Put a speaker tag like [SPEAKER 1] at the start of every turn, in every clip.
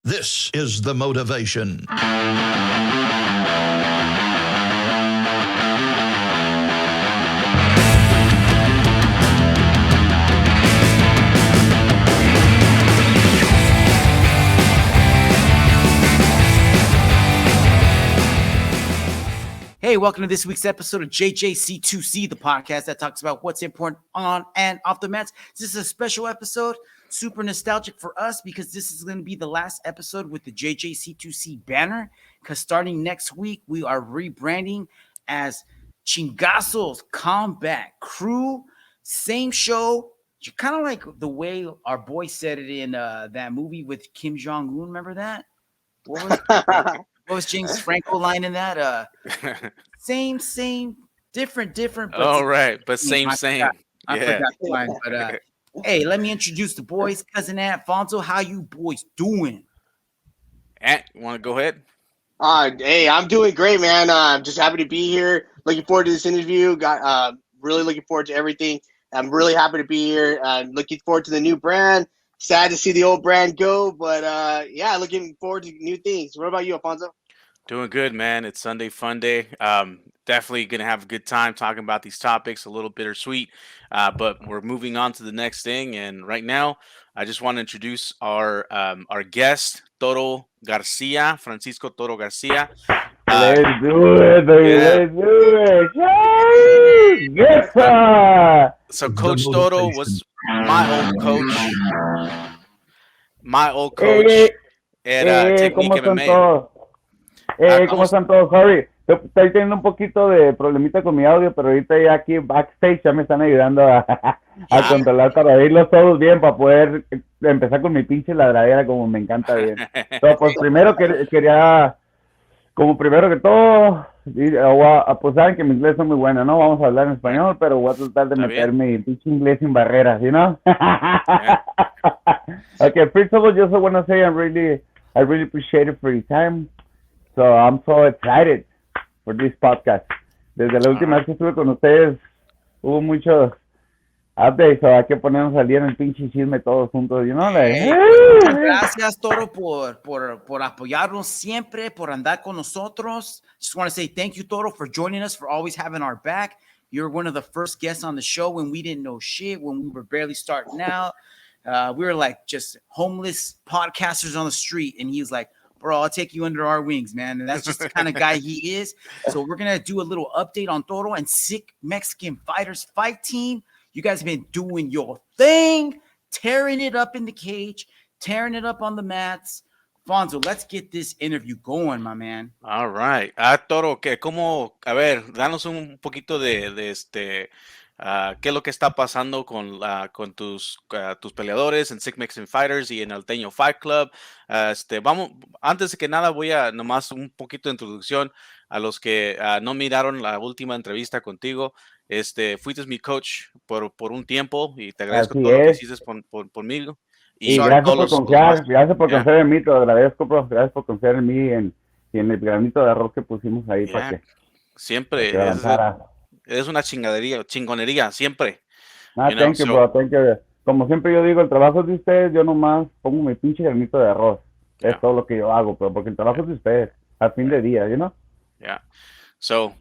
[SPEAKER 1] This is the motivation.
[SPEAKER 2] Hey, welcome to this week's episode of JJC2C, the podcast that talks about what's important on and off the mats. This is a special episode, super nostalgic for us because this is going to be the last episode with the JJC2C banner, because starting next week, we are rebranding as Chingazos Combat Crew. Same show, kind of like the way our boy said it in that movie with Kim Jong-un. Remember that? What was James Franco line in that? Same, different. But
[SPEAKER 3] all right, but same.
[SPEAKER 2] I forgot the line. But hey, let me introduce the boys. Cousin Alfonso, how you boys doing?
[SPEAKER 3] Ant, you want to go ahead?
[SPEAKER 4] Hey, I'm doing great, man. I'm just happy to be here. Looking forward to this interview. Really looking forward to everything. I'm really happy to be here. Looking forward to the new brand. Sad to see the old brand go, but yeah, looking forward to new things. What about you, Alfonso?
[SPEAKER 3] Doing good, man. It's Sunday Fun Day. Definitely going to have a good time talking about these topics, a little bittersweet, but we're moving on to the next thing. And right now, I just want to introduce our guest, Toro Garcia, Francisco Toro Garcia.
[SPEAKER 5] Let's do it, baby.
[SPEAKER 3] Yeah.
[SPEAKER 5] Let's do it. Yes,
[SPEAKER 3] So Coach Toro was my old coach at Technique
[SPEAKER 5] ¿cómo están
[SPEAKER 3] MMA.
[SPEAKER 5] todos? ¿Cómo están todos? Sorry, estoy teniendo un poquito de problemita con mi audio, pero ahorita ya aquí backstage ya me están ayudando a controlar para oírlos todos bien, para poder empezar con mi pinche ladradera como me encanta bien. Pero pues primero quería, como primero que todo, pues saben que mi inglés es muy bueno, ¿no? Vamos a hablar en español, pero voy a tratar de meter mi pinche inglés sin barreras, ¿sí, no?
[SPEAKER 3] Yeah.
[SPEAKER 5] Okay, first of all, just want to say I really appreciate it for your time. So I'm so excited for this podcast. Desde la última vez que estuve con ustedes, hubo muchos updates, so hay que ponernos al día en el pinche chisme todos juntos, you know, like,
[SPEAKER 2] Gracias, Toro, por apoyarnos siempre, por andar con nosotros. Just want to say thank you, Toro, for joining us, for always having our back. You're one of the first guests on the show when we didn't know shit, when we were barely starting out. We were like just homeless podcasters on the street, and he was like, bro, I'll take you under our wings, man. And that's just the kind of guy he is. So we're going to do a little update on Toro and Sick Mexican Fighters Fight Team. You guys have been doing your thing, tearing it up in the cage, tearing it up on the mats. Fonzo, let's get this interview going, my man.
[SPEAKER 3] All right. Toro, a ver, danos un poquito de qué es lo que está pasando con tus peleadores en Sick Mexican Fighters y en el Teño Fight Club. Vamos, antes de que nada, voy a nomás un poquito de introducción a los que no miraron la última entrevista contigo. Fuiste mi coach por un tiempo y te agradezco
[SPEAKER 5] Así
[SPEAKER 3] todo lo que
[SPEAKER 5] es.
[SPEAKER 3] hiciste por mí.
[SPEAKER 5] Y gracias por confiar en mí, te lo agradezco, bro. Gracias por confiar en mí y en el granito de arroz que pusimos ahí para que
[SPEAKER 3] siempre
[SPEAKER 5] avanzara.
[SPEAKER 3] es una chingonería, siempre.
[SPEAKER 5] Thank you, bro. Thank you. Como siempre yo digo, el trabajo es de ustedes, yo nomás pongo mi pinche granito de arroz.
[SPEAKER 3] Yeah.
[SPEAKER 5] Es todo lo que yo hago, pero porque el trabajo es de ustedes, al fin de día, you know?
[SPEAKER 3] Yeah. So,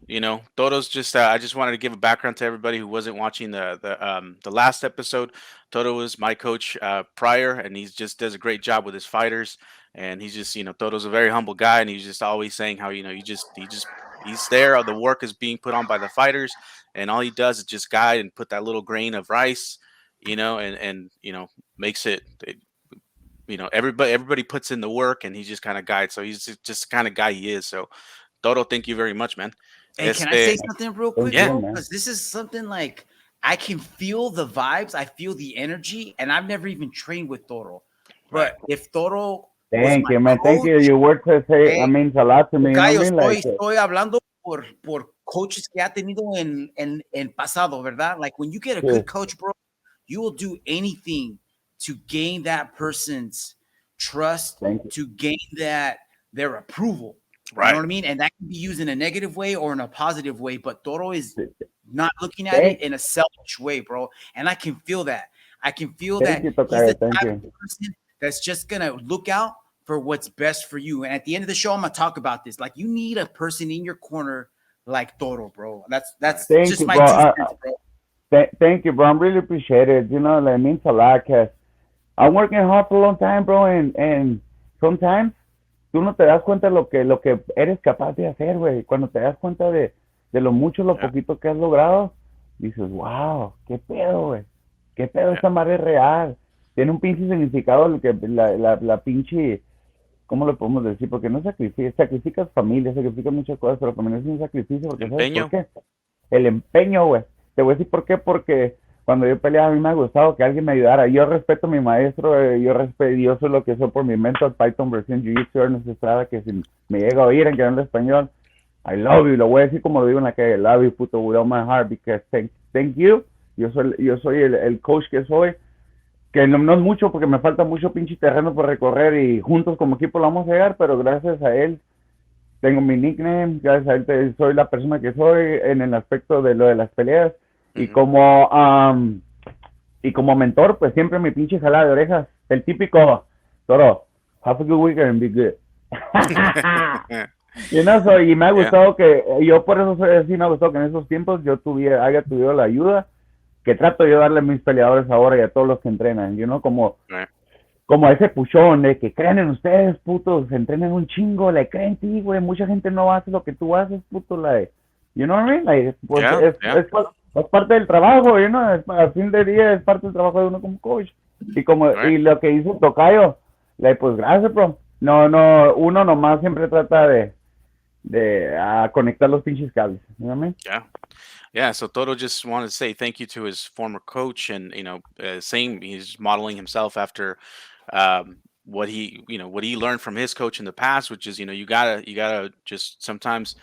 [SPEAKER 3] Toro's just, I just wanted to give a background to everybody who wasn't watching the last episode. Toro was my coach prior, and he just does a great job with his fighters. And he's just, Toro's a very humble guy, and he's just always saying how, he's there. The work is being put on by the fighters, and all he does is just guide and put that little grain of rice, and makes it, everybody puts in the work, and he just kind of guides. So he's just the kind of guy he is. So, Toro, thank you very much, man.
[SPEAKER 2] Hey, can I say something real quick?
[SPEAKER 3] Yeah.
[SPEAKER 2] Because this is something like I can feel the vibes, I feel the energy, and I've never even trained with Toro. But if Toro,
[SPEAKER 5] thank you, man. Thank you. Your words say means a lot to me.
[SPEAKER 2] Estoy hablando por coaches que ha tenido en pasado, ¿verdad? Like when you get a good coach, bro, you will do anything to gain that person's trust, to gain their approval.
[SPEAKER 3] Right.
[SPEAKER 2] You know what I mean? And that can be used in a negative way or in a positive way, but Toro is not looking at it in a selfish way, bro. And I can feel that. I can feel that he's the type of person that's just going to look out for what's best for you. And at the end of the show, I'm gonna talk about this. Like, you need a person in your corner like Toro, bro. That's
[SPEAKER 5] Thank
[SPEAKER 2] just
[SPEAKER 5] you,
[SPEAKER 2] my
[SPEAKER 5] bro.
[SPEAKER 2] 2 cents, bro.
[SPEAKER 5] Thank you, bro. I really appreciate it. You know, like, it means a lot, cause I'm working hard for a long time, bro, and sometimes tú no te das cuenta de lo que eres capaz de hacer, güey. Cuando te das cuenta de lo mucho, lo poquito que has logrado, dices, wow, qué pedo, güey. Qué pedo, esta madre es real. Tiene un pinche significado que la pinche, ¿cómo lo podemos decir? Porque no sacrificas familia, sacrificas muchas cosas, pero también es un sacrificio, porque ¿sabes por qué? El empeño, güey. Te voy a decir por qué, porque cuando yo peleaba a mí me ha gustado que alguien me ayudara. Yo respeto a mi maestro, yo soy lo que soy por mi mentor, Python versión Jiu-Jitsu, Ernest Estrada, que si me llega a oír en que habla español, I love you, lo voy a decir como lo digo en la calle, love you, puto, with all my heart, because thank you. Yo soy el coach que soy, que no es mucho porque me falta mucho pinche terreno por recorrer y juntos como equipo lo vamos a llegar, pero gracias a él tengo mi nickname, gracias a él soy la persona que soy en el aspecto de lo de las peleas. Y como mentor, pues siempre mi pinche jalada de orejas. El típico, Toro, have a good weekend and be good. Y me ha gustado que, yo por eso soy así, me ha gustado que en esos tiempos yo haya tenido la ayuda que trato yo de darle a mis peleadores ahora y a todos los que entrenan, como ese puchón de que crean en ustedes, putos, entrenen un chingo, creen en ti, güey, mucha gente no hace lo que tú haces, puto, you know what I mean? Pues es parte del trabajo, al fin del día es parte del trabajo de uno como coach. Y lo que hizo Tocayo, pues gracias, bro. No, uno nomás siempre trata de conectar los pinches cables, you know what I mean?
[SPEAKER 3] Yeah. So Toto just wanted to say thank you to his former coach, and saying he's modeling himself after what he learned from his coach in the past, which is you gotta just sometimes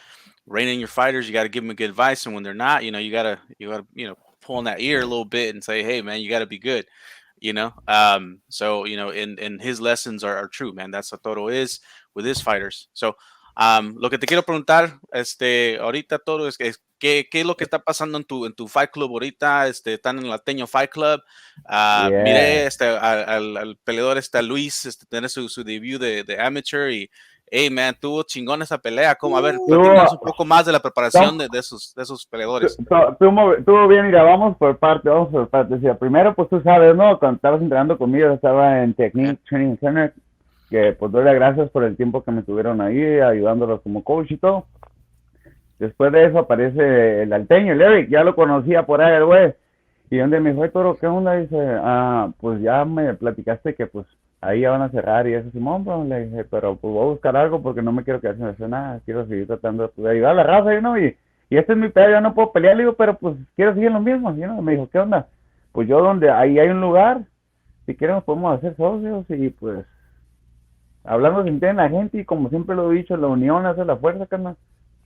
[SPEAKER 3] rein in your fighters. You got to give them a good advice, and when they're not, you gotta pull in that ear a little bit and say, hey man, you got to be good. So and his lessons are true, man. That's what Toto is with his fighters. So lo que te quiero preguntar ahorita, Toto, es que ¿qué es lo que está pasando en tu Fight Club ahorita? Están en el Lateño Fight Club. Miré al peleador Luis tener su debut de amateur y hey man, tuvo chingón esa pelea. A ver, platícanos un poco más de la preparación de esos peleadores.
[SPEAKER 5] Estuvo bien, mira, vamos por parte. Sí, primero, pues tú sabes, ¿no? Cuando estabas entrenando conmigo, estaba en Technique Training Center, que pues doy las gracias por el tiempo que me tuvieron ahí, ayudándolos como coach y todo. Después de eso aparece el alteño, el Eric, ya lo conocía por ahí el güey. Y donde me dijo, Toro, ¿qué onda? Dice, pues ya me platicaste que pues ahí ya van a cerrar y eso, Simón, bro. Le dije, pero pues voy a buscar algo porque no me quiero quedar sin hacer nada, quiero seguir tratando de ayudar a la raza, y este es mi pedo, yo no puedo pelear, le digo, pero pues quiero seguir en lo mismo, Me dijo, ¿qué onda? Pues yo donde ahí hay un lugar, si queremos podemos hacer socios y pues hablando se entiende la gente y como siempre lo he dicho, la unión hace la fuerza, carnal.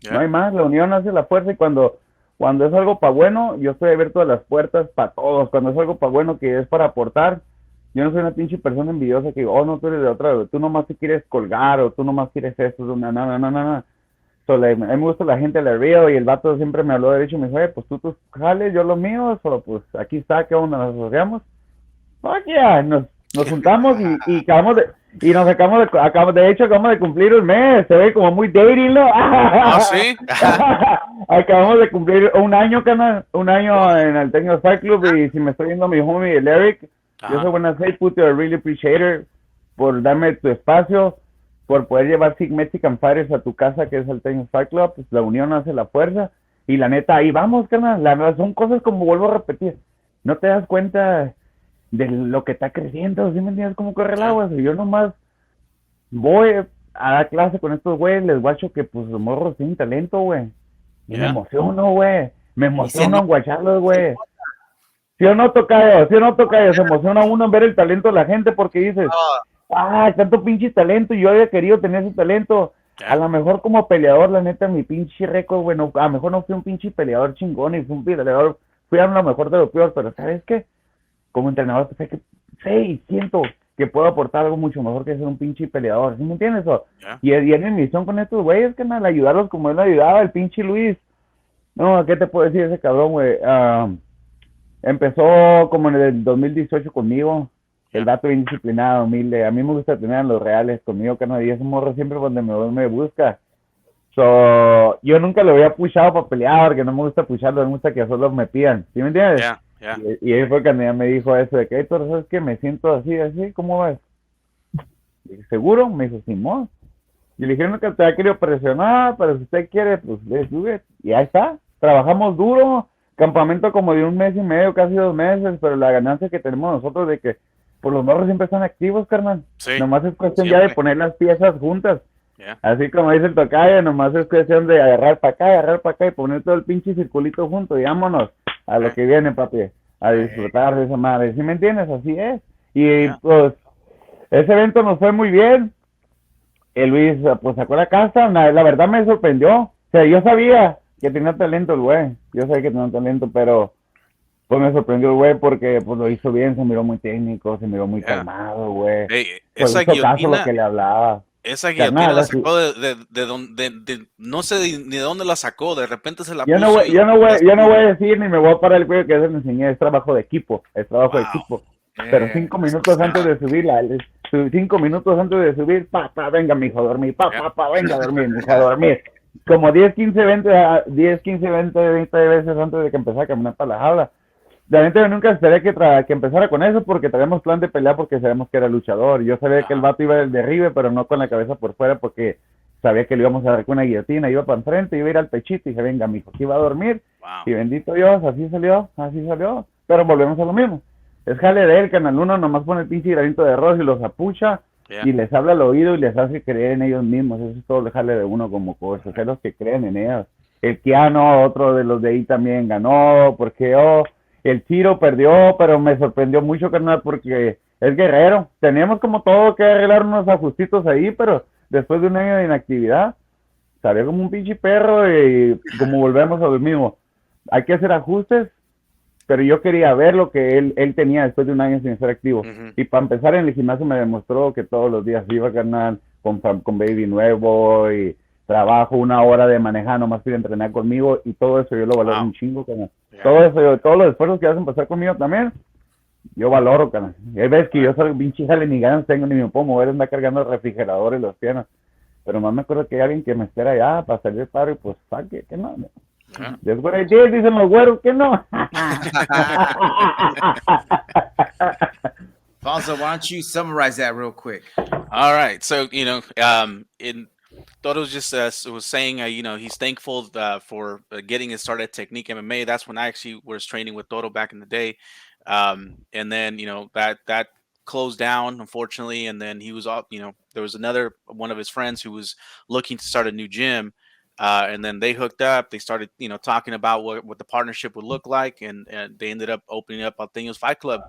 [SPEAKER 5] No hay más, la unión hace la fuerza y cuando es algo para bueno, yo estoy abierto a las puertas para todos. Cuando es algo para bueno que es para aportar, yo no soy una pinche persona envidiosa que digo, no, tú eres de otra, tú nomás te quieres colgar o tú nomás quieres esto, no. A mí me gusta la gente, le río y el vato siempre me habló derecho y me dijo, pues tú tus jales, yo lo mío, solo pues aquí está, ¿qué onda? ¿Nos asociamos? Fuck yeah, nos juntamos y acabamos de cumplir un mes, se ve como muy dating, ¿no?
[SPEAKER 3] ¿Sí?
[SPEAKER 5] Acabamos de cumplir un año en el Technical Fight Club y si me estoy viendo mi homie, el Eric, yo soy buena say, puto, I really appreciate it por darme tu espacio, por poder llevar Sig Mexican Fighters a tu casa, que es el Technical Fight Club, pues la unión hace la fuerza y la neta, ahí vamos, carnal, son cosas como vuelvo a repetir, no te das cuenta de lo que está creciendo, ¿sí me entiendes cómo corre el agua? Si yo nomás voy a dar clase con estos güeyes, les guacho que pues los morros tienen talento, güey. Y me emociono, güey. Me emociono en guacharlos, güey. ¿Sí o no, Tocayo? Se emociona uno en ver el talento de la gente porque dices, tanto pinche talento y yo había querido tener ese talento. A lo mejor como peleador, la neta, mi pinche récord, güey, a lo mejor no fui un pinche peleador chingón y fui a lo mejor de lo peor, pero ¿sabes qué? Como entrenador, pues siento que puedo aportar algo mucho mejor que ser un pinche peleador, ¿sí me entiendes? Y es mi misión con estos güeyes, carnal, ayudarlos como él lo ayudaba, el pinche Luis. No, ¿qué te puedo decir ese cabrón, güey? Empezó como en el 2018 conmigo, El vato bien disciplinado, humilde. A mí me gusta tener a los reales conmigo, carnal. Y ese morro siempre cuando me busca. So, yo nunca lo había pushado para pelear, porque no me gusta pusharlo, me gusta que solo me pidan. ¿Sí me entiendes? Y él fue cuando ya me dijo eso de que, Héctor, ¿sabes qué? Me siento así, ¿cómo ves? Le dije, ¿seguro? Me dijo, Simón. Y le dije, nunca te ha querido presionar, pero si usted quiere, pues, let's do it. Y ahí está. Trabajamos duro. Campamento como de 1 mes y medio, casi 2 meses, pero la ganancia que tenemos nosotros de que, pues, los morros siempre están activos, carnal. Sí, nomás es cuestión siempre. Ya de poner las piezas juntas. Así como dice el tocayo, nomás es cuestión de agarrar para acá y poner todo el pinche circulito junto y vámonos a lo que viene, papi, a disfrutar de esa madre. ¿Sí me entiendes? Así es. Y pues, ese evento nos fue muy bien. El Luis, pues, sacó la casa. La verdad me sorprendió. O sea, yo sabía que tenía talento el güey. Yo sabía que tenía talento, pero pues me sorprendió el güey porque pues lo hizo bien, se miró muy técnico, se miró muy calmado, güey.
[SPEAKER 3] Hey,
[SPEAKER 5] pues hizo caso a lo que le hablaba.
[SPEAKER 3] Esa guillotina la sacó de no sé ni de dónde la sacó, de repente se la puso.
[SPEAKER 5] Yo no voy a decir ni me voy a parar el cuello que eso le enseñé, es trabajo de equipo, Pero 5 minutos antes de subir, 5 minutos antes de subir, papá, venga, mijo, a dormir, papá, venga a dormir, mijo, a dormir. Como 10, 15, 20 veces antes de que empezara a caminar para la jaula. Realmente yo nunca esperé que empezara con eso porque traíamos plan de pelea porque sabíamos que era luchador. Yo sabía que el vato iba del derribe, pero no con la cabeza por fuera porque sabía que le íbamos a dar con una guillotina. Iba para enfrente, iba a ir al pechito y dije, venga, mijo, aquí va a dormir. Y bendito Dios, así salió. Pero volvemos a lo mismo. Es jale de él, Canal 1 nomás pone el pinche granito de arroz y los apucha y les habla al oído y les hace creer en ellos mismos. Eso es todo el jale de uno como coach, ser los que creen en ellos. El Keanu, otro de los de ahí también ganó, porque el Chiro perdió, pero me sorprendió mucho, carnal, porque es guerrero. Teníamos como todo que arreglar unos ajustitos ahí, pero después de 1 año de inactividad, salió como un pinche perro y como volvemos a lo mismo. Hay que hacer ajustes, pero yo quería ver lo que él tenía después de 1 año sin ser activo. Y para empezar en el gimnasio me demostró que todos los días iba, carnal, con baby nuevo y trabajo 1 hora de manejar, nomás para entrenar conmigo y todo eso yo lo valoro un chingo, carnal. Todo eso, todos los esfuerzos que hacen pasar conmigo también, yo valoro, carnal. Hay veces que yo salgo pinche jale, ni ganas tengo, ni me puedo mover, anda cargando el refrigerador y los piernas. Pero más me acuerdo que hay alguien que me espera allá para salir paro y pues, saque, que no. Después de 10 dicen los güeros que no.
[SPEAKER 2] Fonzo, why don't you summarize that real quick?
[SPEAKER 3] All right. So, Toro just was saying, he's thankful for getting his start at Technique MMA. That's when I actually was training with Toro back in the day. And then, that closed down, unfortunately. And then he was off, there was another one of his friends who was looking to start a new gym. And then they hooked up. They started, talking about what the partnership would look like. And they ended up opening up Alteño's Fight Club.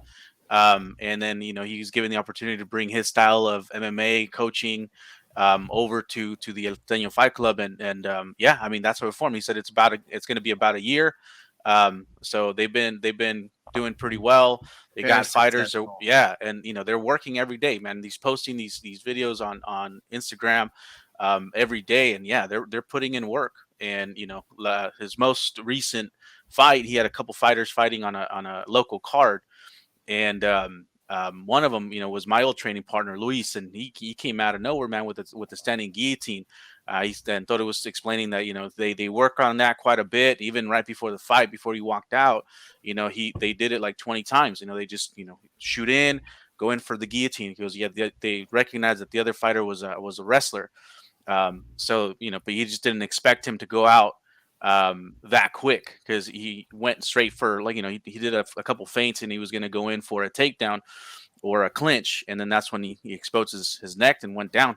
[SPEAKER 3] And then, he was given the opportunity to bring his style of MMA coaching over to the Alteño Fight Club, and I mean, that's how it formed. He said it's going to be about a year. So they've been doing pretty well. They got fighters, and they're working every day, man. He's posting these videos on Instagram every day, and they're putting in work. And his most recent fight, he had a couple fighters fighting on a local card, and one of them, was my old training partner, Luis, and he came out of nowhere, man, with the standing guillotine. Then Toto was explaining that, they work on that quite a bit, even right before the fight, before he walked out, they did it like 20 times. They just, shoot in, go in for the guillotine. He goes, they recognized that the other fighter was a wrestler. So, but he just didn't expect him to go out that quick, because he went straight for, he did a couple feints and he was going to go in for a takedown or a clinch, and then that's when he exposed his neck and went down.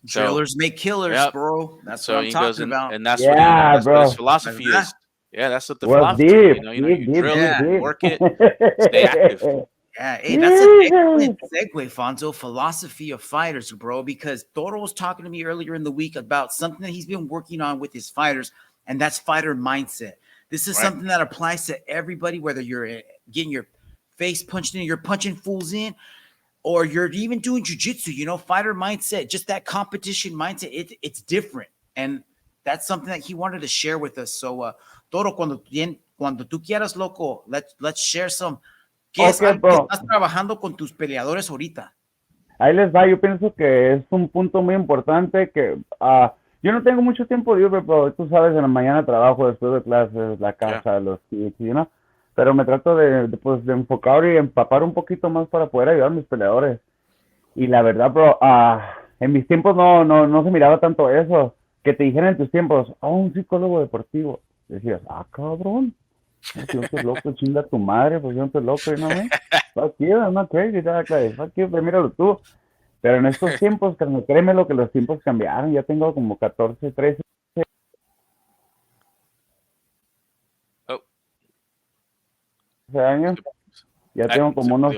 [SPEAKER 2] Drillers make killers, bro. That's what I'm talking about.
[SPEAKER 3] And that's what his philosophy is. Yeah, that's what the philosophy is. You drill it, work it, stay active.
[SPEAKER 2] Yeah, hey, that's an excellent segue, Fonzo. Philosophy of fighters, bro, because Toro was talking to me earlier in the week about something that he's been working on with his fighters, and that's fighter mindset. This is something that applies to everybody, whether you're getting your face punched in, you're punching fools in, or you're even doing jiu-jitsu, fighter mindset, just that competition mindset. It's different. And that's something that he wanted to share with us. So, Toro, cuando tú quieras, loco, let's share some ¿Qué es
[SPEAKER 5] Ok,
[SPEAKER 2] algo que
[SPEAKER 5] bro.
[SPEAKER 2] estás trabajando con tus peleadores ahorita?
[SPEAKER 5] Ahí les va, yo pienso que es un punto muy importante que yo no tengo mucho tiempo libre, pero tú sabes, en la mañana trabajo después de clases, la casa, los kids, ¿no? Pero me trato pues, de enfocar y empapar un poquito más para poder ayudar a mis peleadores. Y la verdad, bro, en mis tiempos no se miraba tanto eso. Que te dijeran en tus tiempos, un psicólogo deportivo. Decías, cabrón, no, si yo estoy loco, chinga tu madre, pues yo no estoy loco, ¿no, man? Fuck you, I'm not crazy, fuck you, pues míralo tú. Pero en estos tiempos, créeme lo que los tiempos cambiaron. Ya tengo como 14, 13 años. Ya tengo como unos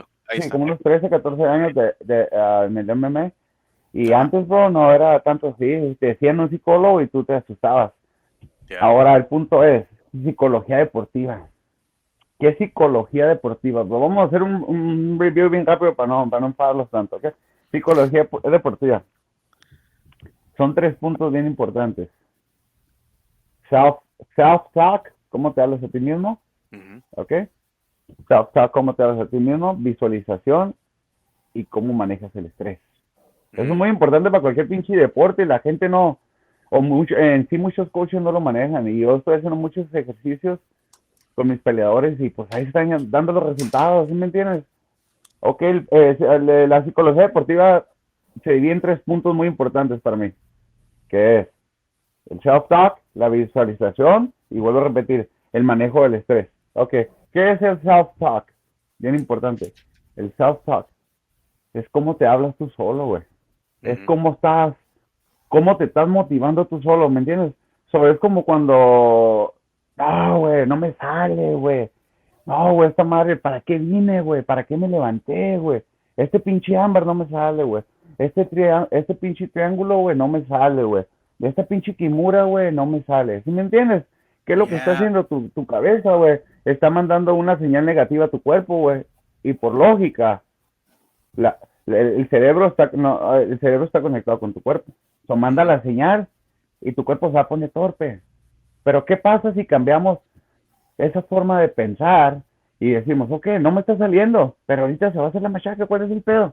[SPEAKER 5] 13, 14 años en el MMA. Y antes, bro, no era tanto así. Te decían un psicólogo y tú te asustabas. Ahora el punto es psicología deportiva. ¿Qué es psicología deportiva? Bro, vamos a hacer un review bien rápido para no enfadarlos tanto, ¿ok? Psicología deportiva. Son 3 puntos bien importantes. Self-talk, ¿cómo te hablas a ti mismo? ¿Ok? Self-talk, ¿cómo te hablas a ti mismo? Visualización y cómo manejas el estrés. Eso es muy importante para cualquier pinche deporte. La gente en sí muchos coaches no lo manejan. Y yo estoy haciendo muchos ejercicios con mis peleadores y pues ahí están dando los resultados, ¿sí me entiendes? Ok, la psicología deportiva se divide en 3 puntos muy importantes para mí, que es el self-talk, la visualización y vuelvo a repetir, el manejo del estrés. Ok, ¿qué es el self-talk? Bien importante. El self-talk es cómo te hablas tú solo, güey. Es cómo te estás motivando tú solo, ¿me entiendes? Es como cuando, güey, no me sale, güey. No, güey, esta madre, ¿para qué vine, güey? ¿Para qué me levanté, güey? Este pinche ámbar no me sale, güey. Este pinche triángulo, güey, no me sale, güey. Esta pinche kimura, güey, no me sale. ¿Sí me entiendes? ¿Qué es lo que está haciendo tu cabeza, güey? Está mandando una señal negativa a tu cuerpo, güey. Y por lógica, el cerebro está conectado con tu cuerpo. Manda la señal y tu cuerpo se va a poner torpe. Pero ¿qué pasa si cambiamos esa forma de pensar y decimos, ok, no me está saliendo, pero ahorita se va a hacer la machaca, ¿cuál es el pedo?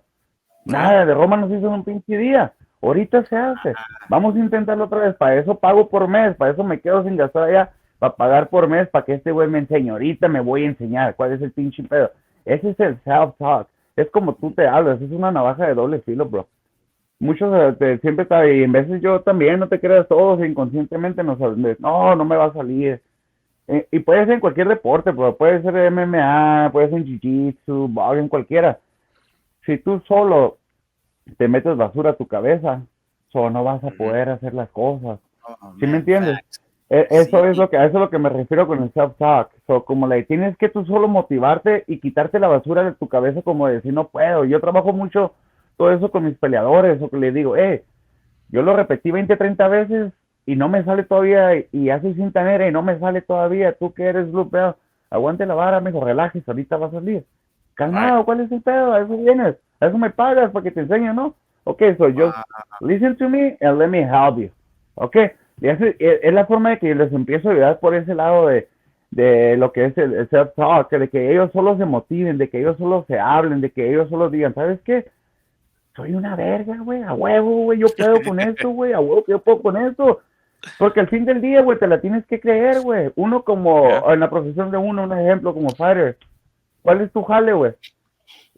[SPEAKER 5] Nada, de Roma nos hizo en un pinche día. Ahorita se hace. Vamos a intentarlo otra vez. Para eso pago por mes. Para eso me quedo sin gastar allá. Para pagar por mes. Para que este güey me enseñe. Ahorita me voy a enseñar cuál es el pinche pedo. Ese es el self-talk. Es como tú te hablas. Es una navaja de doble filo, bro. Muchos siempre está ahí. En veces yo también, no te creas, todos inconscientemente nos hablan. No me va a salir. Y puede ser en cualquier deporte, bro. Puede ser MMA, puede ser en Jiu-Jitsu, boxing, cualquiera. Si tú solo te metes basura a tu cabeza, no vas a poder hacer las cosas. ¿Sí me entiendes? Eso es a eso es lo que me refiero con el self-talk. Como tienes que tú solo motivarte y quitarte la basura de tu cabeza, como decir, no puedo. Yo trabajo mucho todo eso con mis peleadores, o que les digo, yo lo repetí 20, 30 veces y no me sale todavía, y ya soy cinta negra y no me sale todavía. Tú que eres blue belt, aguante la vara, mijo, relájese, ahorita va a salir. Calmado, ¿cuál es el pedo? A eso vienes, a eso me pagas para que te enseñe, ¿no? Ok, just listen to me and let me help you. Ok, y es la forma de que les empiezo a ayudar por ese lado de lo que es el self-talk, de que ellos solo se motiven, de que ellos solo se hablen, de que ellos solo digan, ¿sabes qué? Soy una verga, güey, a huevo, güey, yo puedo con esto, güey, a huevo que yo puedo con esto. Porque al fin del día, güey, te la tienes que creer, güey. Uno en la profesión de un ejemplo como fighter, ¿cuál es tu jale, güey?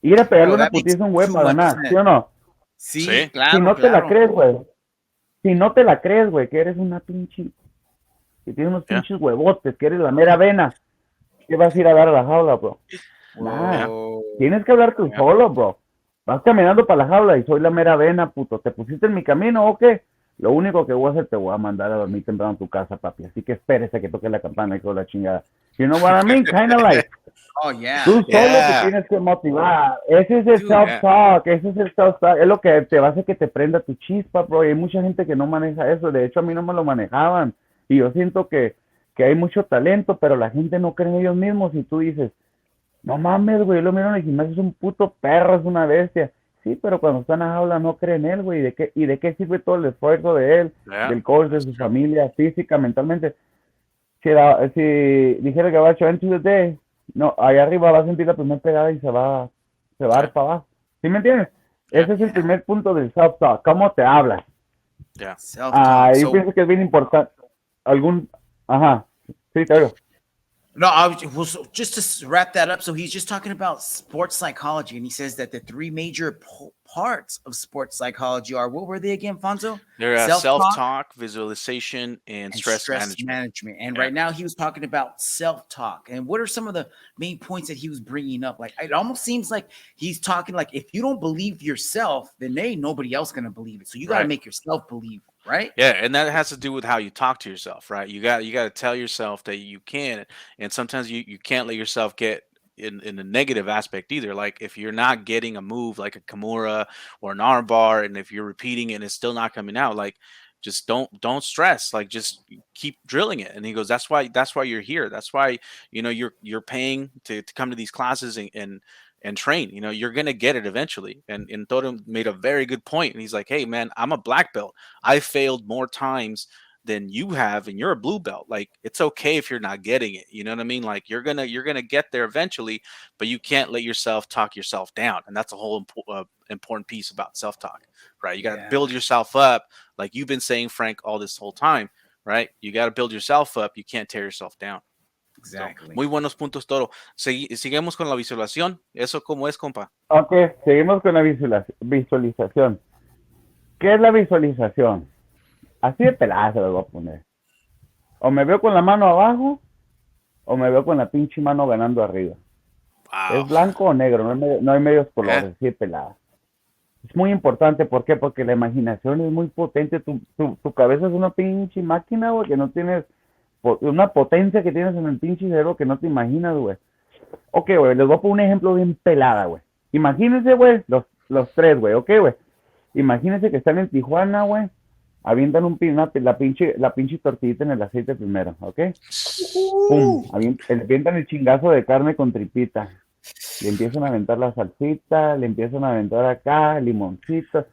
[SPEAKER 5] Ir a pegarle una putiza a un güey para ganar, ¿sí o no?
[SPEAKER 2] Sí, claro.
[SPEAKER 5] Si no te la crees, güey. Si no te la crees, güey, que eres una pinche, que tienes unos pinches huevotes, que eres la mera vena, ¿qué vas a ir a dar a la jaula, bro? Nah, tienes que hablar tú solo, bro. Vas caminando para la jaula y soy la mera vena, puto. ¿Te pusiste en mi camino o qué? Lo único que voy a hacer, te voy a mandar a dormir temprano en tu casa, papi. Así que espérese que toque la campana y toda la chingada. You know what I mean? Kind of like.
[SPEAKER 2] Oh, yeah.
[SPEAKER 5] Tú solo te tienes que motivar. Ese es el self-talk. Ese es el self-talk. Es lo que te va a hacer que te prenda tu chispa, bro. Y hay mucha gente que no maneja eso. De hecho, a mí no me lo manejaban. Y yo siento que hay mucho talento, pero la gente no cree en ellos mismos. Y tú dices, no mames, güey, lo miro en el gimnasio, es un puto perro, es una bestia. Sí, pero cuando está en la jaula no cree en él, güey. ¿Y de qué sirve todo el esfuerzo de él, del coach, de su familia, física, mentalmente? Si dijera Gabacho, end of the day, no, ahí arriba va a sentir la primera pegada y se va a dar para abajo. ¿Sí me entiendes? Ese es el primer punto del self-talk. ¿Cómo te hablas?
[SPEAKER 3] Yeah.
[SPEAKER 2] Self-talk.
[SPEAKER 5] Yo pienso que es bien importante. Ajá. Sí, te oigo.
[SPEAKER 2] No, just to wrap that up. So he's just talking about sports psychology, and he says that the three major parts of sports psychology are, what were they again, Fonzo?
[SPEAKER 3] They're self-talk, visualization, and stress management.
[SPEAKER 2] And right now he was talking about self-talk. And what are some of the main points that he was bringing up? Like, it almost seems like he's talking like, if you don't believe yourself, then ain't nobody else going to believe it. So you got to make yourself believe, right?
[SPEAKER 3] Yeah, and that has to do with how you talk to yourself, right? You got to tell yourself that you can, and sometimes you can't let yourself get in the negative aspect either. Like if you're not getting a move like a Kimura or an armbar, and if you're repeating it and it's still not coming out, like just don't stress. Like just keep drilling it. And he goes, that's why you're here. That's why you're paying to come to these classes and train. You're gonna get it eventually. And Toto made a very good point. And he's like, hey man, I'm a black belt. I failed more times than you have, and you're a blue belt. Like it's okay if you're not getting it. You know what I mean? Like you're gonna get there eventually, but you can't let yourself talk yourself down. And that's a whole important piece about self-talk, right? You got to build yourself up, like you've been saying, Frank, all this whole time, right? You got to build yourself up. You can't tear yourself down.
[SPEAKER 2] Exactly.
[SPEAKER 3] So, muy buenos puntos, Toro. Seguimos con la visualización. ¿Eso cómo es, compa?
[SPEAKER 5] Ok, seguimos con la visualización. ¿Qué es la visualización? Así de pelada se lo voy a poner. O me veo con la mano abajo, o me veo con la pinche mano ganando arriba. Wow. Es blanco o negro, no hay medios colores, así de pelada. Es muy importante, ¿por qué? Porque la imaginación es muy potente. Tu cabeza es una pinche máquina, güey, que no tienes... Una potencia que tienes en el pinche cerebro que no te imaginas, güey. Ok, güey, les voy a poner un ejemplo bien pelada, güey. Imagínense, güey, los tres, güey, ok, güey. Imagínense que están en Tijuana, güey. Avientan la pinche tortillita en el aceite primero, ¿ok? ¡Pum! Avientan el chingazo de carne con tripita. Le empiezan a aventar la salsita, le empiezan a aventar acá, el limoncito.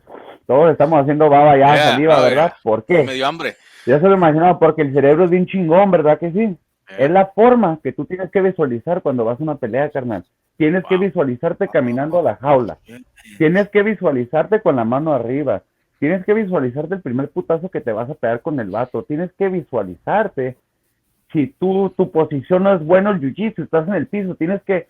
[SPEAKER 5] Todos estamos haciendo baba ya, saliva, ¿verdad? ¿Por qué?
[SPEAKER 3] Me dio hambre.
[SPEAKER 5] Ya se lo imaginaba, porque el cerebro es bien chingón, ¿verdad que sí? Es la forma que tú tienes que visualizar cuando vas a una pelea, carnal. Tienes que visualizarte caminando a la jaula. Tienes que visualizarte con la mano arriba. Tienes que visualizarte el primer putazo que te vas a pegar con el vato. Tienes que visualizarte. Si tu posición no es bueno el jiu-jitsu, estás en el piso, tienes que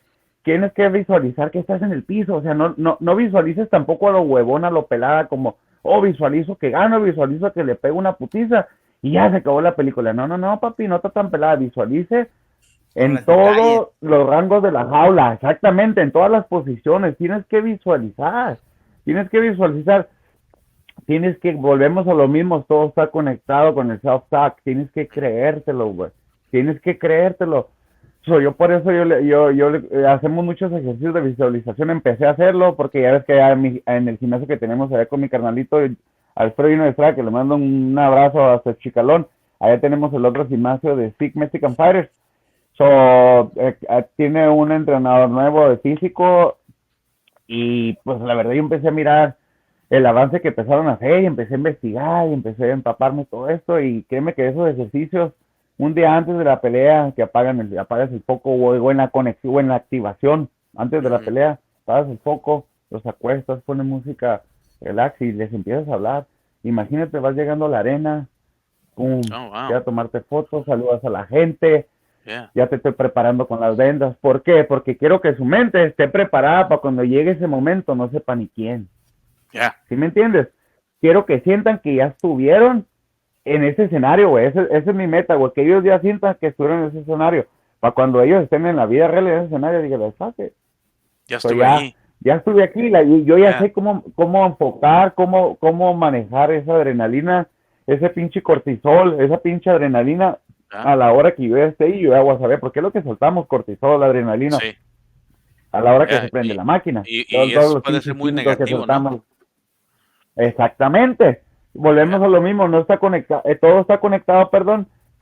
[SPEAKER 5] visualizar que estás en el piso. O sea, no visualices tampoco a lo huevón, a lo pelada, como, visualizo que gano, visualizo que le pego una putiza y ya se acabó la película. No, papi, no está tan pelada. Visualice en todos los rangos de la jaula, exactamente, en todas las posiciones. Tienes que visualizar. Volvemos a lo mismo, todo está conectado con el self-talk. Tienes que creértelo, güey. Yo por eso hacemos muchos ejercicios de visualización. Empecé a hacerlo porque ya ves que en el gimnasio que tenemos allá con mi carnalito Alfredo de Estrada, que le mando un abrazo hasta Chicalón. Allá tenemos el otro gimnasio de Sick Mexican Fighters. Tiene un entrenador nuevo de físico y pues la verdad yo empecé a mirar el avance que empezaron a hacer y empecé a investigar y empecé a empaparme todo esto, y créeme que esos ejercicios un día antes de la pelea, que apagas el foco o en la conexión o en la activación antes de la pelea, apagas el foco, los acuestas, pones música relax y les empiezas a hablar. Imagínate, vas llegando a la arena, ya a tomarte fotos, saludas a la gente, ya te estoy preparando con las vendas. ¿Por qué? Porque quiero que su mente esté preparada para cuando llegue ese momento, no sepa ni quién. ¿Sí me entiendes? Quiero que sientan que ya estuvieron en ese escenario, güey. Esa es mi meta, güey. Que ellos ya sientan que estuvieron en ese escenario. Para cuando ellos estén en la vida real en ese escenario, digan, ¿sabes?
[SPEAKER 3] Ya estuve aquí.
[SPEAKER 5] Ya estuve aquí. Yo ya sé cómo enfocar, cómo manejar esa adrenalina, ese pinche cortisol, esa pinche adrenalina a la hora que yo esté ahí. Yo ya voy a saber, porque es lo que soltamos, cortisol, adrenalina. Sí. A la hora que se prende la máquina.
[SPEAKER 3] Y eso puede ser muy negativo, ¿no?
[SPEAKER 5] Exactamente. Volvemos a lo mismo, no está conectado, todo está conectado,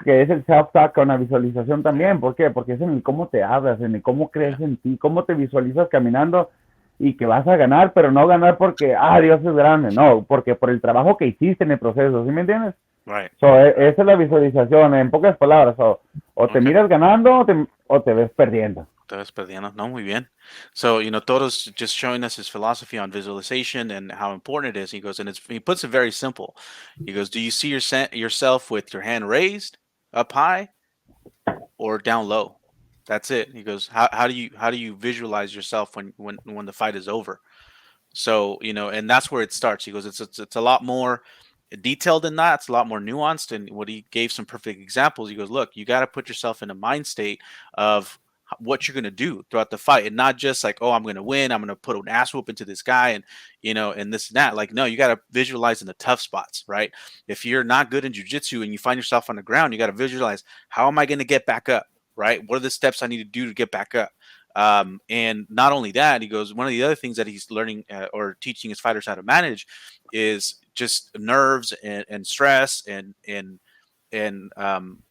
[SPEAKER 5] que es el self-talk con la visualización también. ¿Por qué? Porque es en el cómo te hablas, en el cómo crees en ti, cómo te visualizas caminando y que vas a ganar, pero no ganar porque, Dios es grande, no, porque por el trabajo que hiciste en el proceso, ¿sí me entiendes?
[SPEAKER 3] Right.
[SPEAKER 5] Esa es la visualización, en pocas palabras, o te miras ganando o te ves perdiendo.
[SPEAKER 3] Te vas perdiendo. No, muy bien. So, Toto's just showing us his philosophy on visualization and how important it is. He goes, and he puts it very simple. He goes, do you see yourself with your hand raised up high or down low? That's it. He goes, how do you visualize yourself when the fight is over? So, and that's where it starts. He goes, it's a lot more detailed than that. It's a lot more nuanced. And what he gave some perfect examples. He goes, look, you got to put yourself in a mind state of what you're going to do throughout the fight, and not just like, oh, I'm going to win, I'm going to put an ass whoop into this guy, and and this and that. Like, no, you got to visualize in the tough spots, right? If you're not good in jiu-jitsu and you find yourself on the ground, you got to visualize, how am I going to get back up, right? What are the steps I need to do to get back up? And not only that, he goes, one of the other things that he's learning or teaching his fighters how to manage is just nerves and stress and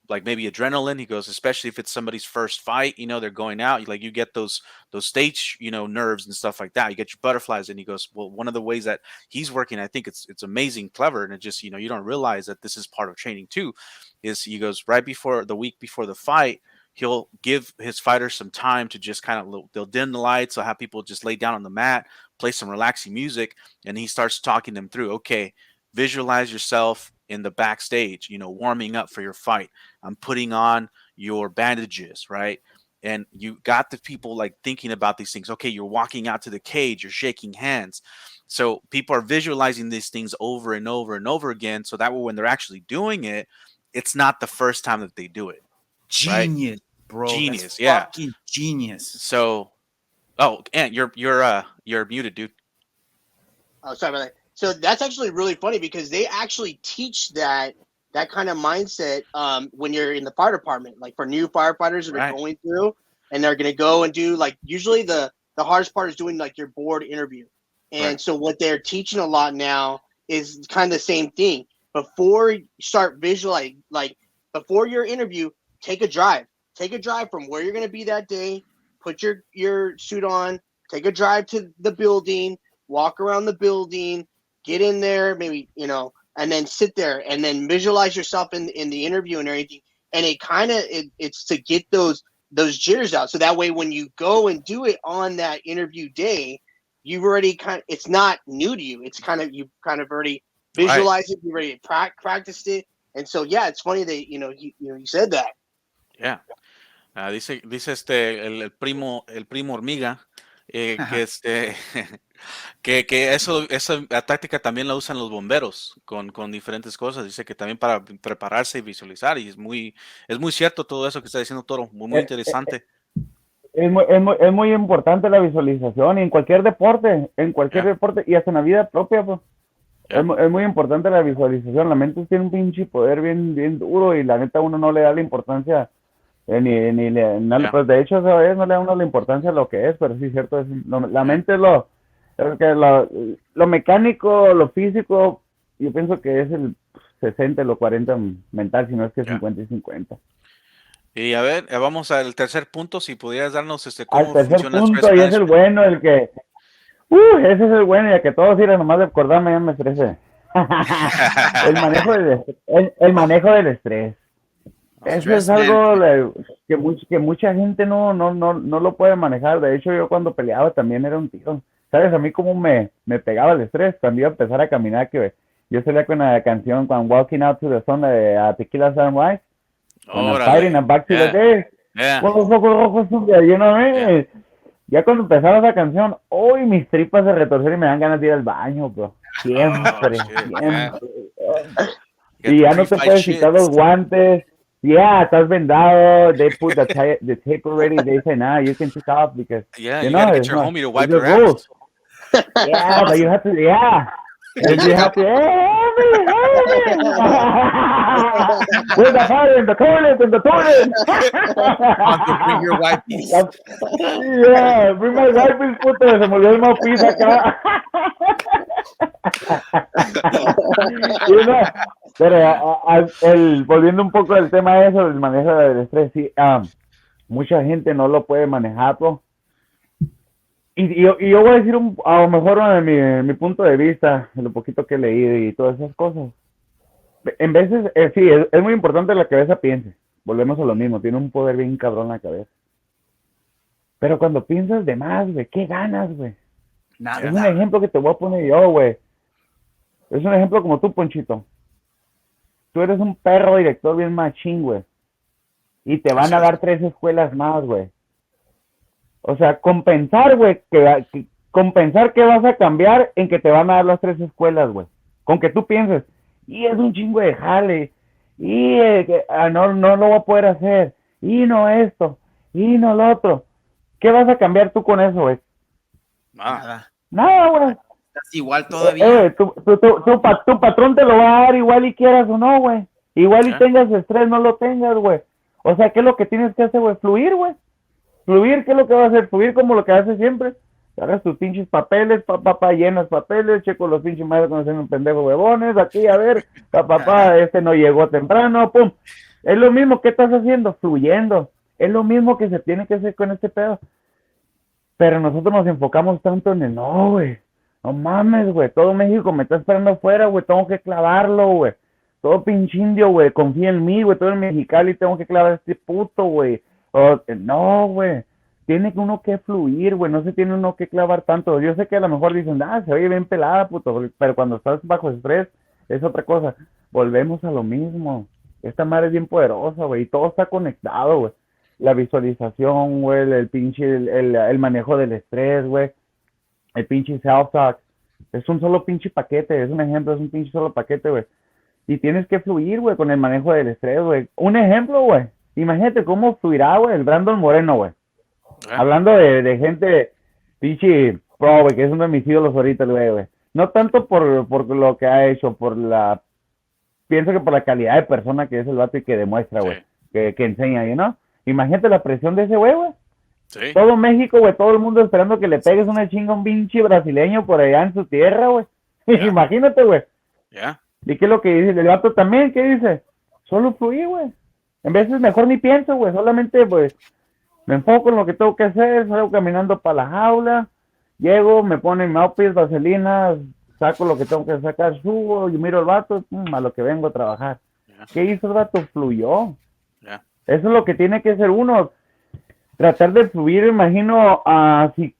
[SPEAKER 3] like maybe adrenaline. He goes, especially if it's somebody's first fight, they're going out, like you get those stage, nerves and stuff like that. You get your butterflies. And he goes, well, one of the ways that he's working, I think it's amazing, clever, and it just, you don't realize that this is part of training too, is he goes, right before the week before the fight, he'll give his fighters some time to just kind of, they'll dim the lights, they'll have people just lay down on the mat, play some relaxing music, and he starts talking them through, okay, visualize yourself in the backstage, warming up for your fight. I'm putting on your bandages, right? And you got the people like thinking about these things. Okay, you're walking out to the cage, you're shaking hands. So people are visualizing these things over and over and over again, so that way when they're actually doing it, it's not the first time that they do it.
[SPEAKER 2] Genius,
[SPEAKER 3] right?
[SPEAKER 2] bro.
[SPEAKER 3] Genius,
[SPEAKER 2] that's
[SPEAKER 3] yeah.
[SPEAKER 2] Fucking genius.
[SPEAKER 3] So, and you're muted, dude.
[SPEAKER 4] Oh, sorry about that. So that's actually really funny because they actually teach that kind of mindset when you're in the fire department, like for new firefighters that are going through, and they're going to go and do, like, usually the hardest part is doing like your board interview. And so what they're teaching a lot now is kind of the same thing. Before you start visualizing, like before your interview, take a drive from where you're going to be that day, put your suit on, take a drive to the building, walk around the building, get in there, maybe, and then sit there and then visualize yourself in the interview and everything. And it kind of, it's to get those jitters out. So that way, when you go and do it on that interview day, you've already it's not new to you. It's you've kind of already visualized it. You've already practiced it. And so, yeah, it's funny that, you said that.
[SPEAKER 3] Yeah. Dice el primo hormiga, que que esa táctica también la usan los bomberos con diferentes cosas. Dice que también para prepararse y visualizar, y es muy cierto todo eso que está diciendo Toro, muy interesante.
[SPEAKER 5] Es muy importante la visualización en cualquier deporte, y hasta en la vida propia, pues. Es muy importante la visualización. La mente tiene un pinche poder bien duro, y la neta uno no le da la importancia. Pues de hecho, ¿sabes? No le da uno la importancia a lo que es, pero sí es cierto, la mente es lo mecánico, lo físico. Yo pienso que es el 60, lo 40 mental, si no es que 50 y 50.
[SPEAKER 3] Y a ver, vamos al tercer punto, si pudieras darnos cómo
[SPEAKER 5] al tercer punto, y es el bueno, el que ese es el bueno, y a que todos irán, nomás de acordarme ya me estresé. el manejo del estrés. Eso es algo que mucha gente no lo puede manejar. De hecho, yo cuando peleaba también era un tiro. ¿Sabes? A mí como me pegaba el estrés cuando iba a empezar a caminar, que yo salía con la canción cuando Walking Out to the Sun de Tequila Sunrise. When I'm fighting, I'm back to the day. Con los ojos rojos, ya cuando empezaba esa canción, hoy mis tripas se retorcieron y me dan ganas de ir al baño, bro. Siempre. Y ya no te puedes quitar los guantes. Yeah, estás vendado. They put the tape already. They say, nah, you can take off because
[SPEAKER 3] you gotta get your homie to wipe your ass.
[SPEAKER 5] Yeah, but you have to, and you have to, with the fire in the toilet,
[SPEAKER 2] Bring your wipes.
[SPEAKER 5] Yeah, bring my wipes, puto, se me olvidó el mouthpiece acá. Pero volviendo un poco al tema de eso, el manejo del estrés, sí, mucha gente no lo puede manejar, bro. Y yo voy a decir a lo mejor mi punto de vista, de lo poquito que he leído y todas esas cosas. En veces, sí, es muy importante que la cabeza piense. Volvemos a lo mismo, tiene un poder bien cabrón la cabeza. Pero cuando piensas de más, güey, ¿qué ganas, güey?
[SPEAKER 2] Nada.
[SPEAKER 5] Es un ejemplo que te voy a poner yo, güey. Es un ejemplo como tú, Ponchito. Tú eres un perro director bien machín, güey. Y te van a dar 3 escuelas más, güey. O sea, compensar, güey, compensar que vas a cambiar en que te van a dar las 3 escuelas, güey. Con que tú pienses, y es un chingo de jale, y no lo voy a poder hacer, y no esto, y no lo otro. ¿Qué vas a cambiar tú con eso, güey?
[SPEAKER 2] Nada.
[SPEAKER 5] Nada, güey.
[SPEAKER 2] Estás igual todavía.
[SPEAKER 5] Tu patrón te lo va a dar igual y quieras o no, güey. Igual y tengas estrés, no lo tengas, güey. O sea, ¿qué es lo que tienes que hacer, güey? Fluir, güey. Fluir, ¿qué es lo que vas a hacer? Fluir como lo que haces siempre. Agarras tus pinches papeles, llenas papeles, checo los pinches madres cuando hacen un pendejo huevones, aquí, a ver, este no llegó temprano, pum. Es lo mismo que estás haciendo, fluyendo. Es lo mismo que se tiene que hacer con este pedo. Pero nosotros nos enfocamos tanto en el no, güey. No mames, güey. Todo México me está esperando afuera, güey. Tengo que clavarlo, güey. Todo pinche indio, güey. Confía en mí, güey. Todo en Mexicali tengo que clavar a este puto, güey. No, güey. Tiene uno que fluir, güey. No se tiene uno que clavar tanto. Yo sé que a lo mejor dicen, se oye bien pelada, puto. Pero cuando estás bajo estrés, es otra cosa. Volvemos a lo mismo. Esta madre es bien poderosa, güey. Y todo está conectado, güey. La visualización, güey. El pinche, el manejo del estrés, güey. El pinche self-talk. Es un solo pinche paquete. Es un ejemplo, es un pinche solo paquete, güey. Y tienes que fluir, güey, con el manejo del estrés, güey. Un ejemplo, güey. Imagínate cómo fluirá, güey, el Brandon Moreno, güey. Hablando de gente pinche pro, güey, que es uno de mis ídolos ahorita, güey. No tanto por lo que ha hecho, pienso que por la calidad de persona que es el vato y que demuestra, güey. Que enseña, ¿no? Imagínate la presión de ese güey, güey.
[SPEAKER 3] Sí.
[SPEAKER 5] Todo México, güey, todo el mundo esperando que le pegues una chinga a un pinche brasileño por allá en su tierra, güey. Imagínate, güey. ¿Y qué es lo que dice? El vato también, ¿qué dice? Solo fluir, güey. En veces mejor ni pienso, güey. Solamente, pues, me enfoco en lo que tengo que hacer. Salgo caminando para la jaula. Llego, me ponen mi outfit, vaselina, saco lo que tengo que sacar, subo, y miro al vato, a lo que vengo a trabajar. ¿Qué hizo el vato? Fluyó. Eso es lo que tiene que hacer uno. Tratar de fluir, imagino, si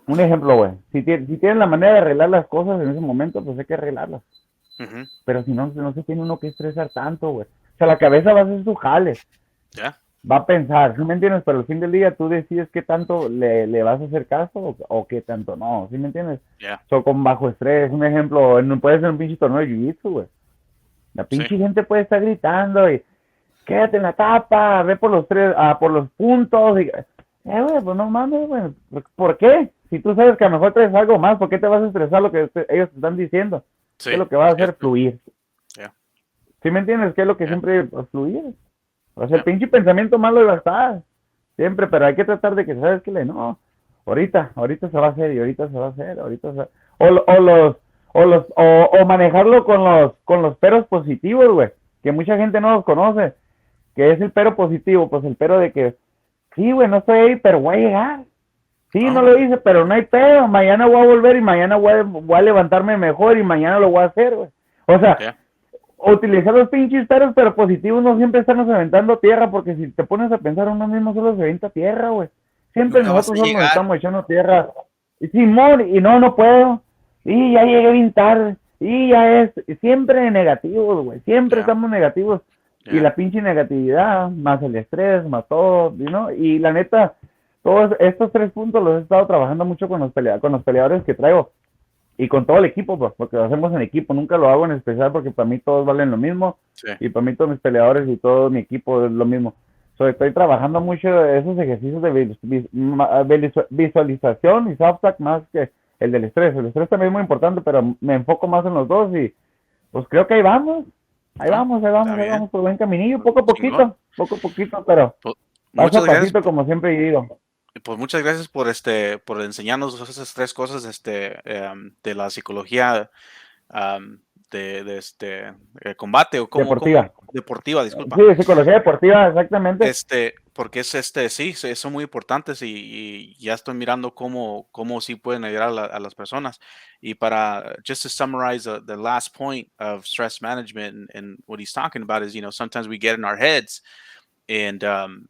[SPEAKER 5] un ejemplo, güey. Si tienes la manera de arreglar las cosas en ese momento, pues hay que arreglarlas. Pero si no se tiene uno que estresar tanto, güey. O sea, la cabeza va a hacer su jale. Va a pensar, ¿sí me entiendes? Pero al fin del día tú decides qué tanto le vas a hacer caso o qué tanto no, ¿sí me entiendes? So, con bajo estrés, un ejemplo, puede ser un pinche torneo de jiu-jitsu, güey. La pinche gente puede estar gritando y quédate en la tapa, ve por los puntos. Y, güey, pues no mames, güey. ¿Por qué? Si tú sabes que a lo mejor traes algo más, ¿por qué te vas a estresar lo que ellos te están diciendo? ¿Qué es lo que vas a hacer? Fluir. ¿Sí me entiendes? ¿Qué es lo que siempre fluir? O sea, el pinche pensamiento malo va a estar. Siempre, pero hay que tratar de que, ¿sabes qué? No, ahorita se va a hacer y ahorita se va a hacer, o manejarlo con los peros positivos, güey, que mucha gente no los conoce. Que es el pero positivo, pues el pero de que, sí, güey, no estoy ahí, pero voy a llegar. Sí, no lo hice, pero no hay pedo. Mañana voy a volver y mañana voy a levantarme mejor y mañana lo voy a hacer, güey. O sea, utilizar los pinches peros, pero positivos, no siempre estarnos aventando tierra, porque si te pones a pensar, uno mismo solo se avienta tierra, güey. Siempre nosotros solo nos estamos echando tierra. Y Simón, y no puedo. Y ya llegué bien tarde. Y ya es, siempre negativos, güey. Siempre estamos negativos. Y la pinche negatividad, más el estrés, más todo, ¿no? Y la neta, todos estos 3 puntos los he estado trabajando mucho con los peleadores que traigo. Y con todo el equipo, pues, porque lo hacemos en equipo. Nunca lo hago en especial porque para mí todos valen lo mismo. Y para mí todos mis peleadores y todo mi equipo es lo mismo. Estoy trabajando mucho esos ejercicios de visualización y self-talk más que el del estrés. El estrés también es muy importante, pero me enfoco más en los dos y pues creo que ahí vamos. Ahí vamos por buen caminillo, poco a poquito, pero paso a pasito, como siempre digo.
[SPEAKER 3] Pues muchas gracias por enseñarnos esas 3 cosas de la psicología de combate o deportiva, disculpa.
[SPEAKER 5] Sí, psicología deportiva, exactamente.
[SPEAKER 3] Porque sí, son muy importantes y ya estoy mirando cómo sí pueden ayudar a las personas. Y just to summarize the last point of stress management and what he's talking about is, sometimes we get in our heads and,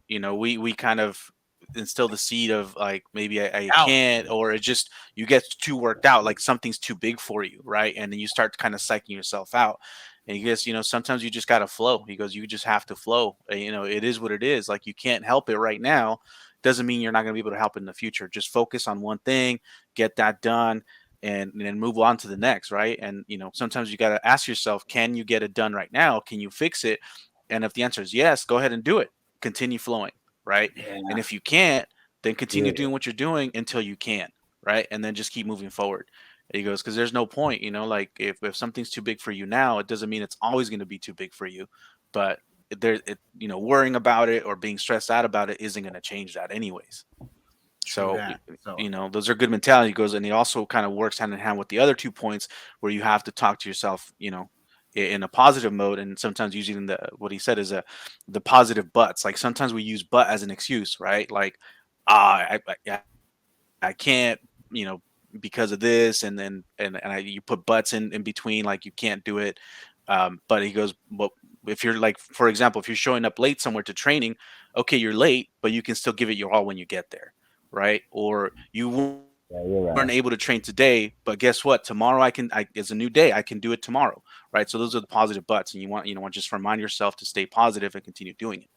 [SPEAKER 3] we kind of instill the seed of like maybe I can't, or it just you get too worked out, like something's too big for you, right? And then you start kind of psyching yourself out. And he goes, sometimes you just got to flow. He goes, you just have to flow. It is what it is. Like you can't help it right now. Doesn't mean you're not going to be able to help it in the future. Just focus on one thing, get that done, and then move on to the next, right? And sometimes you got to ask yourself, can you get it done right now? Can you fix it? And if the answer is yes, go ahead and do it. Continue flowing, right? Yeah. And if you can't, then continue doing what you're doing until you can, right? And then just keep moving forward. He goes, because there's no point, like if something's too big for you now, it doesn't mean it's always going to be too big for you. But worrying about it or being stressed out about it isn't going to change that anyways. So, those are good mentality. He goes, and he also kind of works hand in hand with the other 2 points where you have to talk to yourself, in a positive mode, and sometimes using what he said is the positive buts. Like sometimes we use but as an excuse, right? Like, I can't, because of this, and then you put buts in between, like you can't do it. But he goes, well, if you're like, for example, if you're showing up late somewhere to training, okay, you're late, but you can still give it your all when you get there, right? Or you weren't able to train today, but guess what? Tomorrow it's a new day. I can do it tomorrow, right? So those are the positive buts, and you want just remind yourself to stay positive and continue doing it.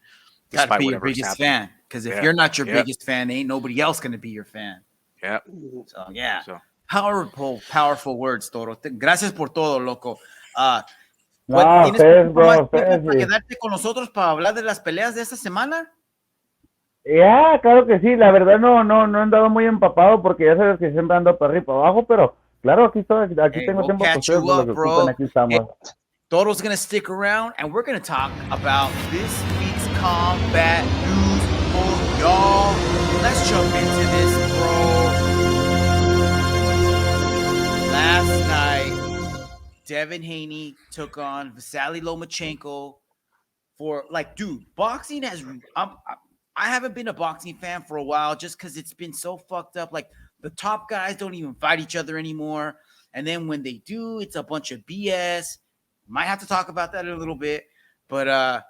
[SPEAKER 2] Gotta be your biggest fan, because if you're not your biggest fan, ain't nobody else gonna be your fan.
[SPEAKER 3] Yeah.
[SPEAKER 2] So powerful words, Toro. Gracias por todo, loco.
[SPEAKER 5] ¿Tienes
[SPEAKER 2] para quedarte con nosotros para hablar de las peleas de esta semana?
[SPEAKER 5] Claro que sí. La verdad no he andado muy empapado porque ya sabes que siempre ando para arriba y para abajo, pero claro, aquí tengo tiempo para ustedes. Aquí estamos.
[SPEAKER 2] Toro's gonna stick around, and we're gonna talk about this week's combat news for y'all. Let's jump into this, bro. Last night, Devin Haney took on Visali Lomachenko for boxing has. I haven't been a boxing fan for a while just because it's been so fucked up. Like the top guys don't even fight each other anymore, and then when they do, it's a bunch of BS. Might have to talk about that a little bit, but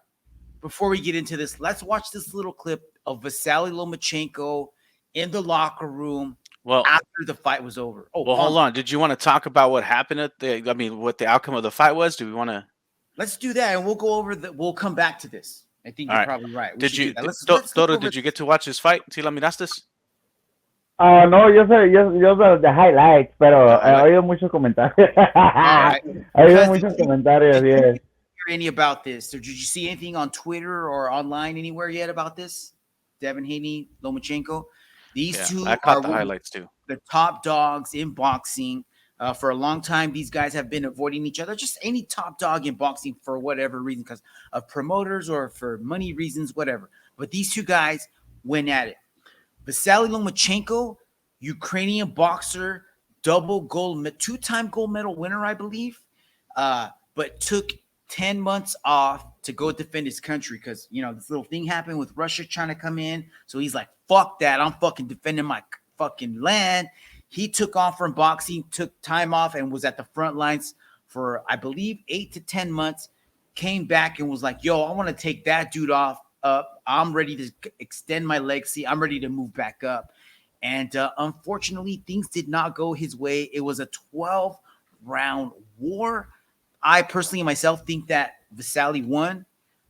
[SPEAKER 2] before we get into this, let's watch this little clip of Visali Lomachenko in the locker room. Well, after the fight was over.
[SPEAKER 3] Hold on. Did you want to talk about what happened what the outcome of the fight was? Do we want to?
[SPEAKER 2] Let's do that, and we'll go over we'll come back to this. I think you're probably right.
[SPEAKER 3] Did you get to watch this fight? ¿Sí la miraste?
[SPEAKER 5] No, yo de highlights, pero he oído muchos comentarios. He oído muchos comentarios,
[SPEAKER 2] yeah. Did you hear any about this? Or did you see anything on Twitter or online anywhere yet about this? Devin Haney, Lomachenko? These two
[SPEAKER 3] I caught the highlights too.
[SPEAKER 2] The top dogs in boxing. For a long time, these guys have been avoiding each other. Just any top dog in boxing for whatever reason, because of promoters or for money reasons, whatever. But these two guys went at it. Visali Lomachenko, Ukrainian boxer, two-time gold medal winner, I believe, but took 10 months off to go defend his country because, this little thing happened with Russia trying to come in. So he's like, fuck that. I'm fucking defending my fucking land. He took off from boxing, took time off, and was at the front lines for, I believe, 8 to 10 months, came back and was like, yo, I want to take that dude off. I'm ready to extend my legacy. I'm ready to move back up. And unfortunately, things did not go his way. It was a 12-round war. I personally myself think that Visali won.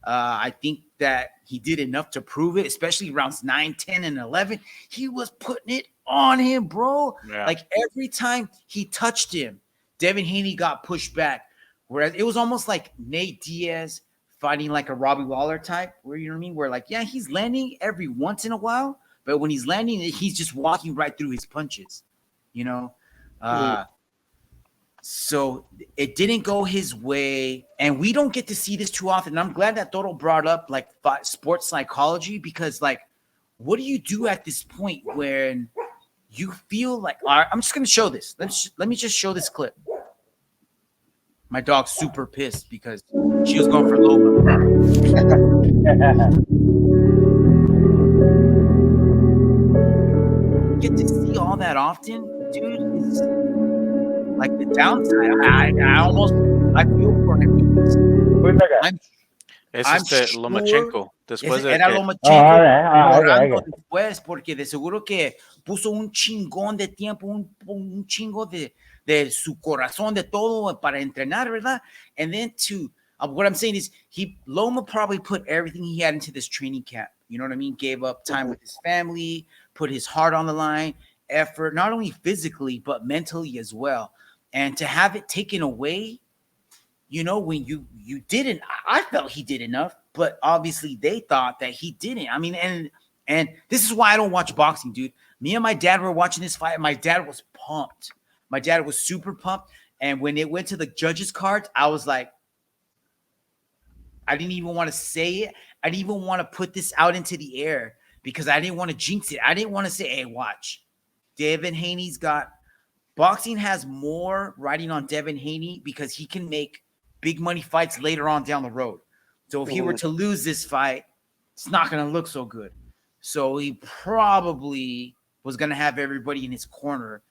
[SPEAKER 2] I think that he did enough to prove it, especially rounds 9, 10, and 11. He was putting it on him, bro. Yeah. Like every time he touched him, Devin Haney got pushed back. Whereas it was almost like Nate Diaz fighting like a Robbie Lawler type, where you know what I mean? Where like, yeah, he's landing every once in a while, but when he's landing, he's just walking right through his punches, So it didn't go his way, and we don't get to see this too often. And I'm glad that Toro brought up like sports psychology, because like, what do you do at this point when you feel like, all right, I'm just going to show this. Let me just show this clip. My dog's super pissed because she was going for Loma. Get to see all that often, dude. Is like the downside. I feel for him.
[SPEAKER 3] Es
[SPEAKER 2] I'm sure
[SPEAKER 3] Lomachenko. Después de
[SPEAKER 2] era
[SPEAKER 3] que...
[SPEAKER 2] Lomachenko llorando
[SPEAKER 5] okay.
[SPEAKER 2] después, porque de seguro que puso un chingón de tiempo, un chingo de su corazón, de todo para entrenar, ¿verdad? And then what I'm saying is Loma probably put everything he had into this training camp. You know what I mean? Gave up time with his family, put his heart on the line, effort, not only physically, but mentally as well. And to have it taken away, you know, when you didn't, I felt he did enough, but obviously they thought that he didn't. I mean, and this is why I don't watch boxing, dude. Me and my dad were watching this fight. My dad was pumped. My dad was super pumped. And when it went to the judges' cards, I was like, I didn't even want to say it. I didn't even want to put this out into the air because I didn't want to jinx it. I didn't want to say, hey, watch. Devin Haney's got boxing has more riding on Devin Haney because he can make big money fights later on down the road. So if he were to lose this fight, it's not going to look so good. So he probably was going to have everybody in his corner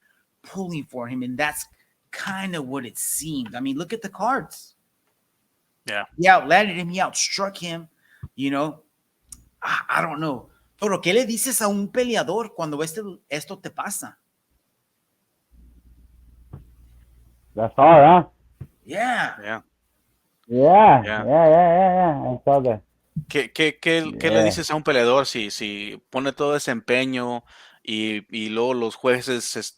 [SPEAKER 2] pulling for him. And that's kind of what it seemed. I mean, look at the cards.
[SPEAKER 3] Yeah.
[SPEAKER 2] He outlanded him. He outstruck him. You know, I don't know. Pero, ¿qué le dices a un peleador cuando esto te pasa?
[SPEAKER 5] That's hard, huh?
[SPEAKER 2] Yeah.
[SPEAKER 3] Yeah.
[SPEAKER 5] Yeah.
[SPEAKER 3] Yeah.
[SPEAKER 5] I saw that.
[SPEAKER 3] ¿Qué le dices a un peleador si pone todo ese empeño y luego los jueces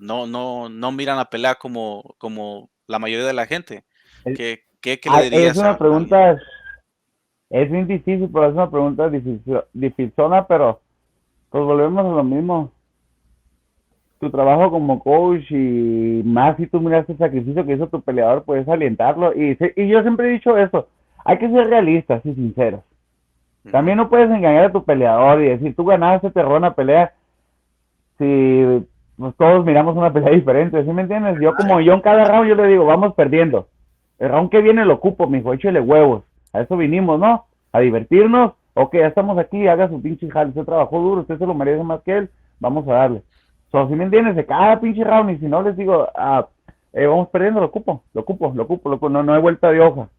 [SPEAKER 3] no miran la pelea como la mayoría de la gente? ¿Qué le dirías
[SPEAKER 5] Es una
[SPEAKER 3] a
[SPEAKER 5] pregunta, es bien difícil, pero es una pregunta dificilona, pero pues volvemos a lo mismo. Tu trabajo como coach y más si tú miras el sacrificio que hizo tu peleador, puedes alientarlo. Y yo siempre he dicho esto, hay que ser realistas y sinceros. También no puedes engañar a tu peleador y decir, tú ganaste, te robó una pelea. Si pues, todos miramos una pelea diferente, ¿sí me entiendes? Yo en cada round yo le digo, vamos perdiendo. El round que viene lo ocupo, mijo, échale huevos. A eso vinimos, ¿no? A divertirnos. Ok, ya estamos aquí, haga su pinche jale. Usted trabajó duro, usted se lo merece más que él. Vamos a darle. Si me entiendes, de cada pinche round, y si no les digo, vamos perdiendo, lo ocupo. No hay vuelta de hoja.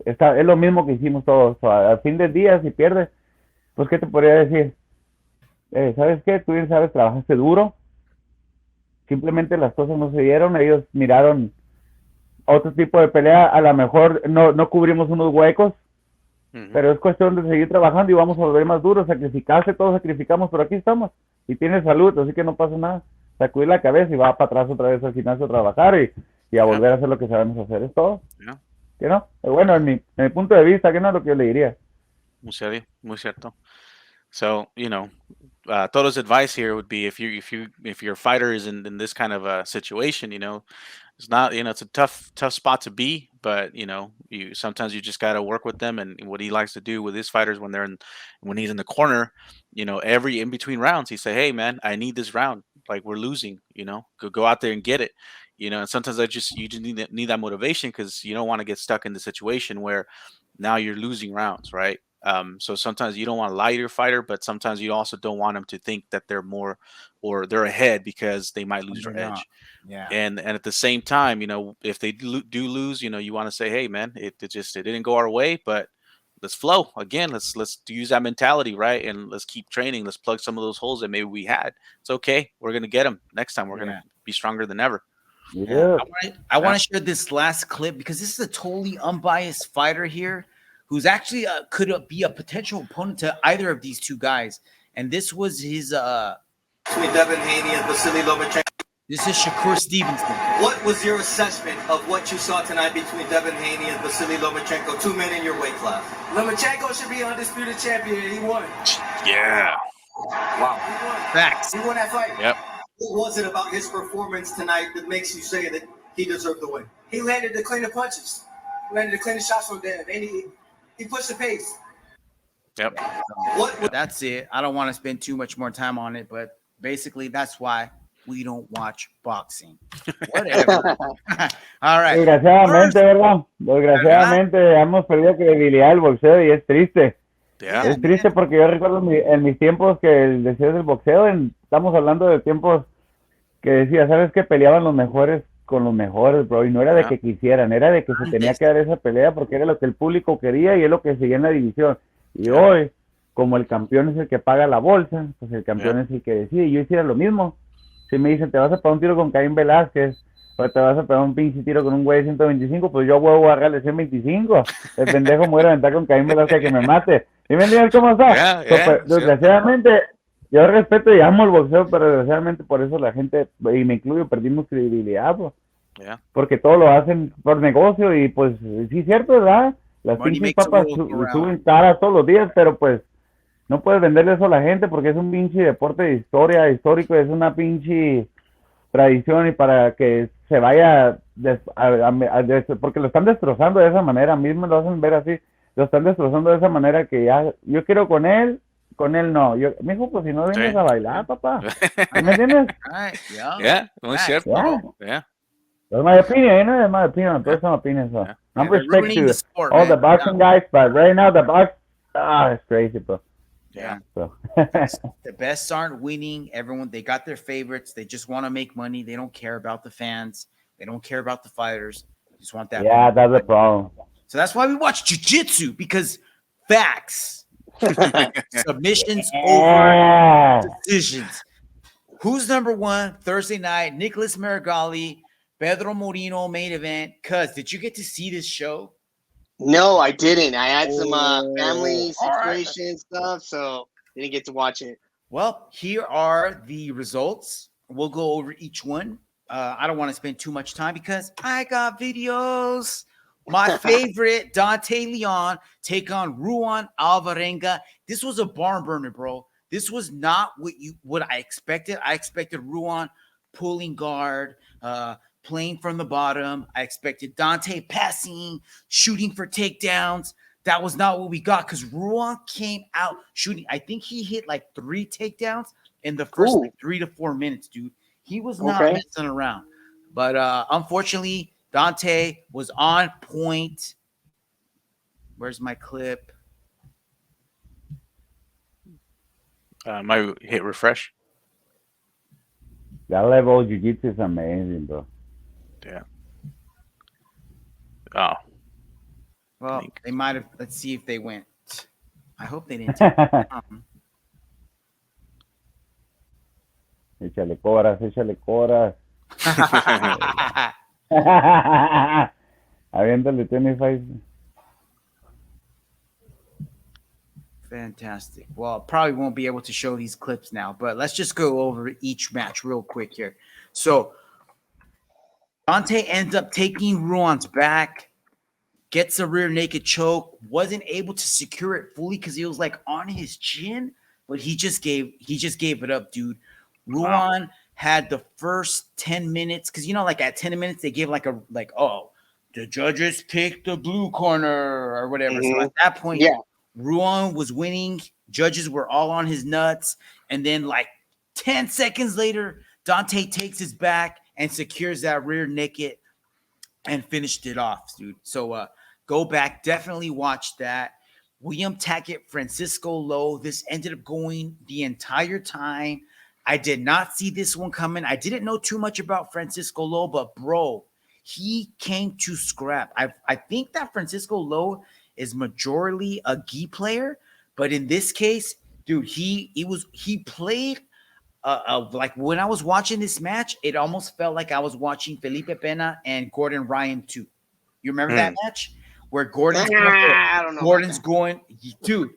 [SPEAKER 5] Es lo mismo que hicimos todos. Al fin del día, si pierdes, pues, ¿qué te podría decir? ¿Sabes qué? Tú bien sabes, trabajaste duro. Simplemente las cosas no se dieron. Ellos miraron otro tipo de pelea. A lo mejor no cubrimos unos huecos. Pero es cuestión de seguir trabajando y vamos a volver más duros. Sacrificarse, todos sacrificamos, pero aquí estamos. Y tienes salud, así que no pasa nada. Sacudir la cabeza y va para atrás otra vez al gimnasio a trabajar y a volver a hacer lo que sabemos hacer. Es todo.
[SPEAKER 3] Yeah.
[SPEAKER 5] ¿Qué no? Bueno, en mi punto de vista, ¿qué no es lo que yo le diría?
[SPEAKER 3] Muy serio, muy cierto. So, you know, Toto's advice here would be if your fighter is in this kind of a situation, you know, it's not, you know, it's a tough spot to be, but you know, sometimes you just got to work with them. And what he likes to do with his fighters when he's in the corner, you know, every in between rounds, he say, hey man, I need this round. Like we're losing, you know, go out there and get it. You know, and sometimes you just need that motivation because you don't want to get stuck in the situation where now you're losing rounds, right? So sometimes you don't want to lie to your fighter, but sometimes you also don't want them to think that they're more or they're ahead because they might lose their edge.
[SPEAKER 2] Yeah.
[SPEAKER 3] And at the same time, you know, if they do lose, you know, you want to say, hey man, it didn't go our way, but let's flow again. Let's use that mentality, right? And let's keep training. Let's plug some of those holes that maybe we had. It's okay. We're gonna get them next time. We're gonna be stronger than ever.
[SPEAKER 5] Yeah.
[SPEAKER 2] I want to share this last clip because this is a totally unbiased fighter here who's actually could be a potential opponent to either of these two guys. And this was his
[SPEAKER 6] between Devin Haney and Visali Lomachenko.
[SPEAKER 2] This is Shakur Stevenson.
[SPEAKER 6] What was your assessment of what you saw tonight between Devin Haney and Visali Lomachenko, two men in your weight class? Lomachenko should be undisputed champion, and he won.
[SPEAKER 3] Yeah.
[SPEAKER 6] Wow. He won.
[SPEAKER 2] Facts.
[SPEAKER 6] He won that fight.
[SPEAKER 3] Yep.
[SPEAKER 6] What was it about his performance tonight that makes you say that he deserved the win? He landed the cleaner punches. He landed the cleaner shots from Dev, and he pushed the pace.
[SPEAKER 3] Yep.
[SPEAKER 2] That's it. I don't want to spend too much more time on it, but basically that's why we don't watch boxing. Whatever. All right.
[SPEAKER 5] Desgraciadamente, ¿verdad? Desgraciadamente hemos perdido credibilidad del boxeo y es triste.
[SPEAKER 3] Yeah.
[SPEAKER 5] Es triste porque yo recuerdo en mis tiempos que el deseo del boxeo, estamos hablando de tiempos que decía, ¿sabes qué? Peleaban los mejores con los mejores, bro, y no era de que quisieran, era de que se tenía que dar esa pelea porque era lo que el público quería y es lo que seguía en la división. Y hoy, como el campeón es el que paga la bolsa, pues el campeón es el que decide. Yo hiciera lo mismo. Si me dicen, te vas a pegar un tiro con Caín Velázquez, o te vas a pegar un pinche tiro con un güey de 125, pues yo huevo a agarrarle 125. El pendejo me voy a aventar con Caín Velázquez que me mate. ¿Y me entiendes cómo está? Desgraciadamente, yo respeto y amo el boxeo, pero desgraciadamente por eso la gente, y me incluyo, perdimos credibilidad, pues. Porque todo lo hacen por negocio y pues sí es cierto, ¿verdad? Las pinches papas suben caras todos los días, pero pues no puedes venderle eso a la gente porque es un pinche deporte de historia, histórico, es una pinche tradición y para que se vaya porque lo están destrozando de esa manera, a mí me lo hacen ver así, lo están destrozando de esa manera que ya, yo quiero con él no, mijo, pues si no vienes a bailar, papá, ¿me entiendes?
[SPEAKER 3] Muy cierto.
[SPEAKER 5] That's my opinion, my opinion, personal opinion, so I'm respect to all the boxing guys, but right now the box, it's crazy, bro. So.
[SPEAKER 2] The best aren't winning. Everyone, they got their favorites. They just want to make money. They don't care about the fans. They don't care about the fighters. They just want that.
[SPEAKER 5] Yeah, that's the problem.
[SPEAKER 2] So that's why we watch jiu-jitsu, because facts, submissions over decisions. Who's number one Thursday night? Nicholas Marigali, Pedro Moreno main event. Cuz, did you get to see this show?
[SPEAKER 4] No, I didn't. I had some family situation stuff, so didn't get to watch it.
[SPEAKER 2] Well, here are the results. We'll go over each one. I don't want to spend too much time because I got videos. My favorite, Dante Leon, take on Ruan Alvarenga. This was a barn burner, bro. This was not what I expected. I expected Ruan pulling guard, playing from the bottom. I expected Dante passing, shooting for takedowns. That was not what we got because Ruan came out shooting. I think he hit like 3 takedowns in the first 3 to 4 minutes, dude. He was not messing around. But unfortunately, Dante was on point. Where's my clip?
[SPEAKER 3] My hit refresh.
[SPEAKER 5] That level of jiu-jitsu is amazing, bro.
[SPEAKER 3] Yeah. Oh.
[SPEAKER 2] Well, they might have. Let's see if they went. I hope they didn't. Take
[SPEAKER 5] Échale coras, échale coras. Aviéntale 25.
[SPEAKER 2] Fantastic. Well, probably won't be able to show these clips now, but let's just go over each match real quick here. So Dante ends up taking Ruan's back, gets a rear naked choke, wasn't able to secure it fully because he was like on his chin, but he just gave it up, dude. Ruan had the first 10 minutes because like at 10 minutes they give the judges picked the blue corner or whatever. So at that point, Ruan was winning. Judges were all on his nuts. And then like 10 seconds later, Dante takes his back and secures that rear naked and finished it off, dude. So go back, definitely watch that. William Tackett, Francisco Lowe. This ended up going the entire time. I did not see this one coming. I didn't know too much about Francisco Lowe, but bro, he came to scrap. I think that Francisco Lowe is majorly a gi player, but in this case, dude, he played like when I was watching this match, it almost felt like I was watching Felipe Pena and Gordon Ryan too. You remember that match where Gordon's going, dude.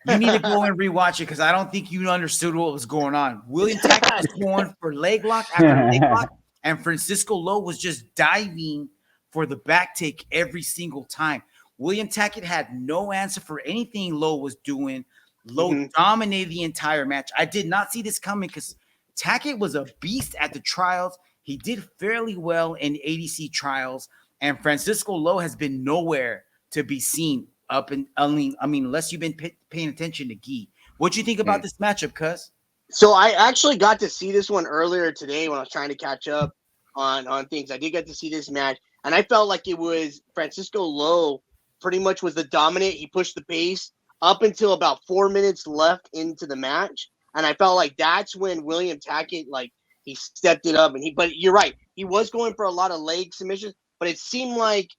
[SPEAKER 2] You need to go and rewatch it because I don't think you understood what was going on. William Tackett was going for leg lock after leg lock, and Francisco Lowe was just diving for the back take every single time. William Tackett had no answer for anything Lowe was doing. Lowe dominated the entire match. I did not see this coming because Tackett was a beast at the trials. He did fairly well in ADC trials, and Francisco Lowe has been nowhere to be seen. Unless you've been paying attention to gi. What do you think about this matchup, cuz?
[SPEAKER 4] So I actually got to see this one earlier today when I was trying to catch up on things. I did get to see this match, and I felt like it was Francisco Lowe pretty much was the dominant. He pushed the pace up until about 4 minutes left into the match, and I felt like that's when William Tackett he stepped it up. But you're right, he was going for a lot of leg submissions, but it seemed like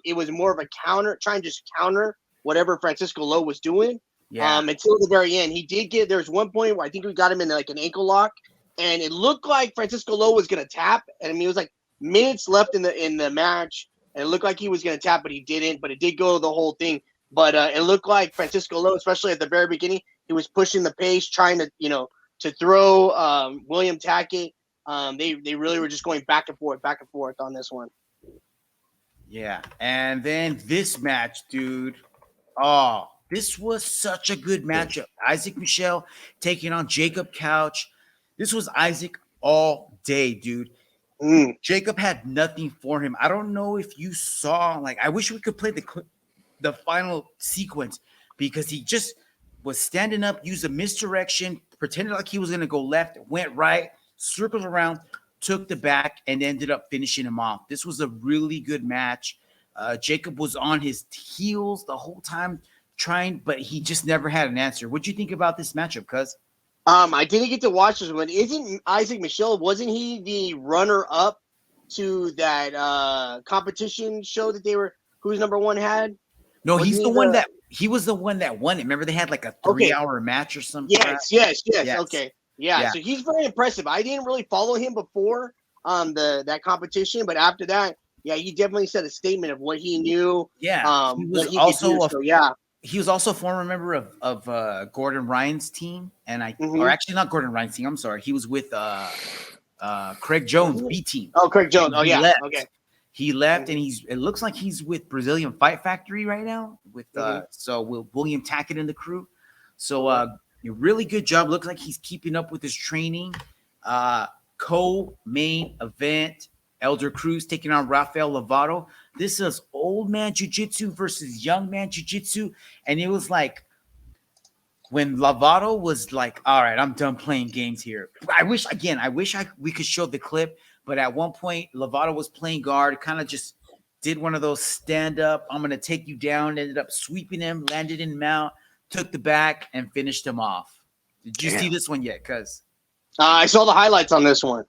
[SPEAKER 4] it was more of a counter, trying to just counter whatever Francisco Lowe was doing.
[SPEAKER 2] Yeah.
[SPEAKER 4] Until the very end, he did get. There's one point where I think we got him in like an ankle lock, and it looked like Francisco Lowe was gonna tap. And I mean, it was like minutes left in the match, and it looked like he was gonna tap, but he didn't. But it did go the whole thing. But it looked like Francisco Lowe, especially at the very beginning, he was pushing the pace, trying to to throw William Tackett. They really were just going back and forth on this one.
[SPEAKER 2] Yeah, and then this match, dude. Oh, this was such a good matchup. Isaac Michel taking on Jacob Couch. This was Isaac all day, dude. Jacob had nothing for him. I don't know if you saw, like, I wish we could play the final sequence, because he just was standing up, used a misdirection, pretended like he was going to go left, went right, circled around, took the back, and ended up finishing him off. This was a really good match. Jacob was on his heels the whole time trying, but he just never had an answer. What'd you think about this matchup, cuz?
[SPEAKER 4] I didn't get to watch this one. Isn't Isaac Michel, wasn't he the runner-up to that competition show that who's number one had?
[SPEAKER 2] No, he was the one that won it. Remember, they had like a 3-hour match or something.
[SPEAKER 4] Yes. Okay. Yeah, so he's very impressive. I didn't really follow him before that competition, but after that, yeah, he definitely said a statement of what he knew.
[SPEAKER 2] Yeah, he was he was also a former member of Gordon Ryan's team, and or actually not Gordon Ryan's team. I'm sorry, he was with Craig Jones' B team.
[SPEAKER 4] Oh, Craig Jones. Oh, yeah. Okay.
[SPEAKER 2] He left, and it looks like he's with Brazilian Fight Factory right now with William Tackett in the crew. So really good job. Looks like he's keeping up with his training. Co-main event, Elder Cruz taking on Rafael Lovato. This is old man jiu-jitsu versus young man jiu-jitsu, and it was like when Lovato was like, all right, I'm done playing games here. I wish we could show the clip, but at one point, Lovato was playing guard, kind of just did one of those stand-up, I'm going to take you down, ended up sweeping him, landed in mount, took the back, and finished him off. Did you see this one yet, cuz?
[SPEAKER 4] I saw the highlights on this one.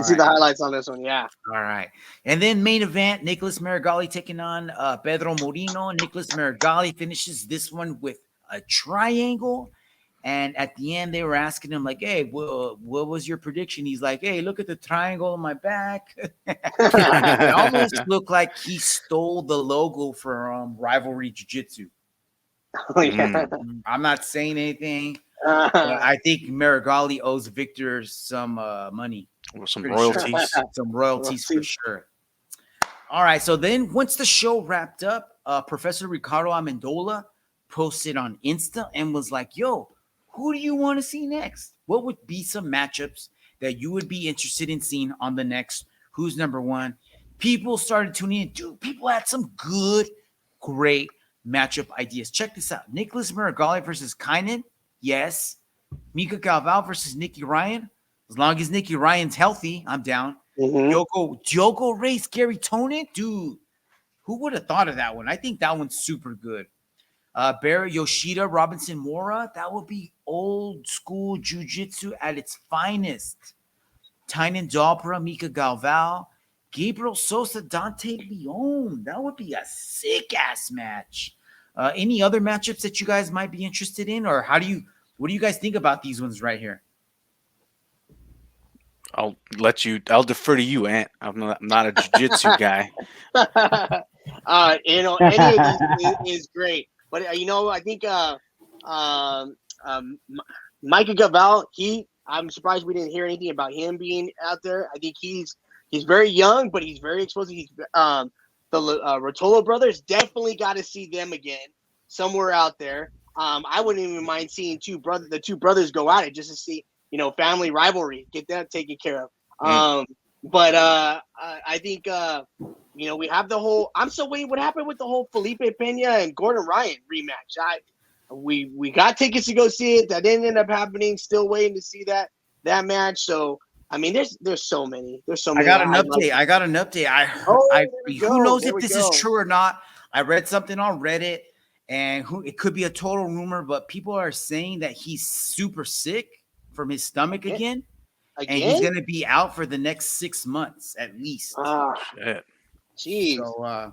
[SPEAKER 4] See the highlights on this one, yeah.
[SPEAKER 2] All right. And then main event, Nicholas Marigali taking on Pedro Moreno. Nicholas Marigali finishes this one with a triangle. And at the end, they were asking him, like, hey, what was your prediction? He's like, hey, look at the triangle on my back. It almost looked like he stole the logo for Rivalry Jiu-Jitsu.
[SPEAKER 4] Oh, yeah.
[SPEAKER 2] I'm not saying anything. I think Marigali owes Victor some money.
[SPEAKER 3] Or some royalties.
[SPEAKER 2] Sure. Some royalties for sure. All right. So then once the show wrapped up, Professor Ricardo Amendola posted on Insta and was like, yo, who do you want to see next? What would be some matchups that you would be interested in seeing on the next Who's Number One? People started tuning in. Dude, people had some great matchup ideas. Check this out. Nicholas Marigali versus Kynan. Yes. Mika Galvao versus Nicky Ryan. As long as Nicky Ryan's healthy, I'm down. Diogo Reyes, Gary Tonin. Dude, who would have thought of that one? I think that one's super good. Barry Yoshida, Robinson Mora. That would be old school jiu-jitsu at its finest. Tynan Dalpra, Mika Galvao. Gabriel Sosa, Dante Leon. That would be a sick-ass match. Any other matchups that you guys might be interested in? Or what do you guys think about these ones right here?
[SPEAKER 3] I'll defer to you, Ant. I'm not a jiu-jitsu guy.
[SPEAKER 4] Any of these is great. But, I think Micah Galvao, I'm surprised we didn't hear anything about him being out there. I think he's very young, but he's very explosive. The Rotolo brothers, definitely got to see them again somewhere out there. I wouldn't even mind seeing the two brothers go at it just to see, family rivalry, get that taken care of. But I think, we have the whole – I'm still waiting what happened with the whole Felipe Pena and Gordon Ryan rematch. We got tickets to go see it. That didn't end up happening. Still waiting to see that match. So, I mean, there's so many. There's so many.
[SPEAKER 2] I got an update. Who knows if this is true or not? I read something on Reddit, and it could be a total rumor, but people are saying that he's super sick from his stomach again. and he's going to be out for the next 6 months at least.
[SPEAKER 3] Shit.
[SPEAKER 4] Jeez.
[SPEAKER 2] So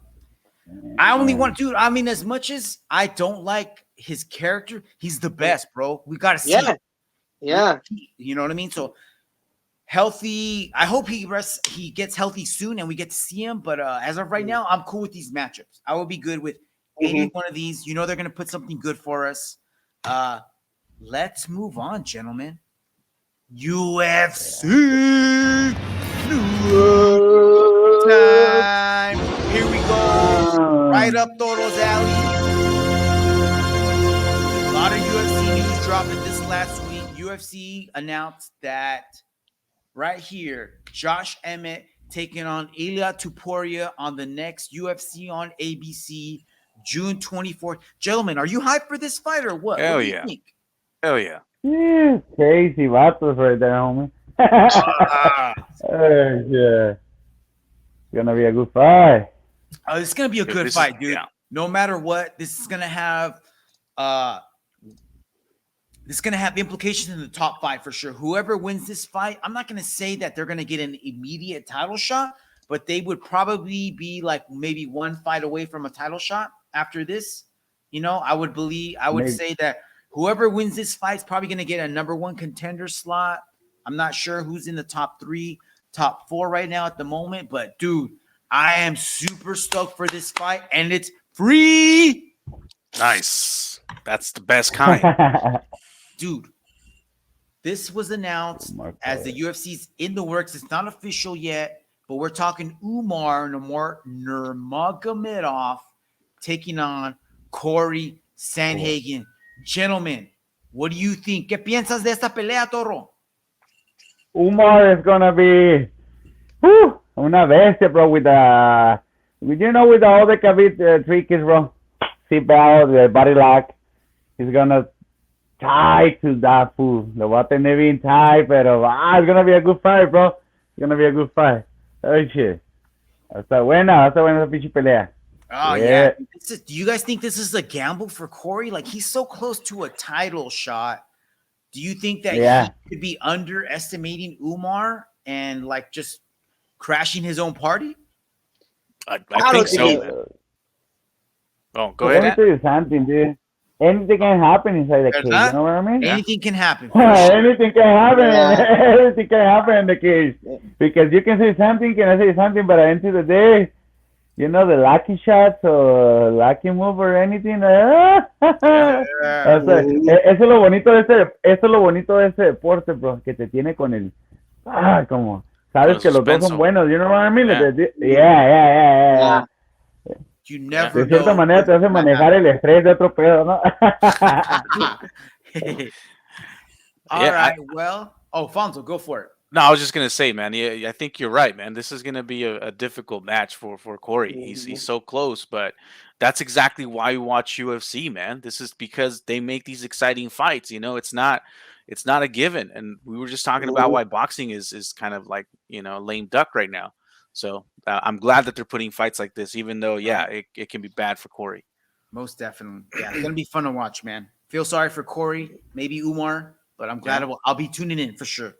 [SPEAKER 2] I only want, dude. I mean, as much as I don't like his character, he's the best, bro. We got to see.
[SPEAKER 4] Yeah.
[SPEAKER 2] It.
[SPEAKER 4] Yeah.
[SPEAKER 2] You know what I mean? So healthy. I hope he gets healthy soon and we get to see him. But as of right now, I'm cool with these matchups. I will be good with any one of these. You know, they're going to put something good for us. Let's move on, gentlemen. UFC time. Here we go. Right up Toro's alley. A lot of UFC news dropping this last week. UFC announced that right here, Josh Emmett taking on Ilia Topuria on the next UFC on ABC, June 24th. Gentlemen, are you hyped for this fight or what?
[SPEAKER 3] Hell
[SPEAKER 2] what do you
[SPEAKER 3] yeah.
[SPEAKER 2] think?
[SPEAKER 3] Hell yeah.
[SPEAKER 5] Crazy vatos right there, homie. Yeah. It's gonna be a good fight.
[SPEAKER 2] Oh, it's gonna be a good fight, dude. Yeah. No matter what, this is gonna have implications in the top 5 for sure. Whoever wins this fight, I'm not gonna say that they're gonna get an immediate title shot, but they would probably be like maybe one fight away from a title shot after this. You know, I would say that whoever wins this fight is probably gonna get a number 1 contender slot. I'm not sure who's in the top 3, top 4 right now at the moment, but dude, I am super stoked for this fight, and it's free.
[SPEAKER 3] Nice. That's the best kind.
[SPEAKER 2] Dude, this was announced as the UFC's in the works. It's not official yet, but we're talking Umar Nurmagomedov taking on Cory Sanhagen. Gentlemen, what do you think? ¿Qué piensas de esta pelea, Toro?
[SPEAKER 5] Umar is gonna be una bestia, bro, with all the Khabib tricks, bro. Seatbelt, the body lock. He's gonna tie to that fool. Lo va a tener bien tight, pero it's gonna be a good fight, bro. It's gonna be a good fight. Oh shit. Está buena esa pinche pelea.
[SPEAKER 2] Oh yeah. Do you guys think this is a gamble for Cory? Like, he's so close to a title shot. Do you think that he could be underestimating Umar and like just crashing his own party?
[SPEAKER 3] I think so. Man. Oh, go ahead.
[SPEAKER 5] Let me tell you something, dude. Anything can happen inside the cage. You know what I mean?
[SPEAKER 2] Anything can happen.
[SPEAKER 5] Anything can happen. Anything can happen in the cage. Because you can say something, can I say something, but at the end of the day, you know, the lucky shots or lucky move or anything. Eso es lo bonito de ese deporte, bro, que te tiene con el como sabes que los dos son buenos, you know what I mean? Yeah.
[SPEAKER 2] You never
[SPEAKER 5] de cierta manera te hace manejar el estrés de otro pedo, ¿no?
[SPEAKER 2] All right, Fonzo, go for it.
[SPEAKER 3] No, I was just gonna say, man. Yeah, I think you're right, man. This is gonna be a difficult match for Cory. He's so close, but that's exactly why we watch UFC, man. This is because they make these exciting fights. You know, it's not a given. And we were just talking about why boxing is kind of like, you know, lame duck right now. So I'm glad that they're putting fights like this, even though it can be bad for Cory.
[SPEAKER 2] Most definitely, yeah. It's gonna be fun to watch, man. Feel sorry for Cory, maybe Umar, but I'm glad I'll be tuning in for sure.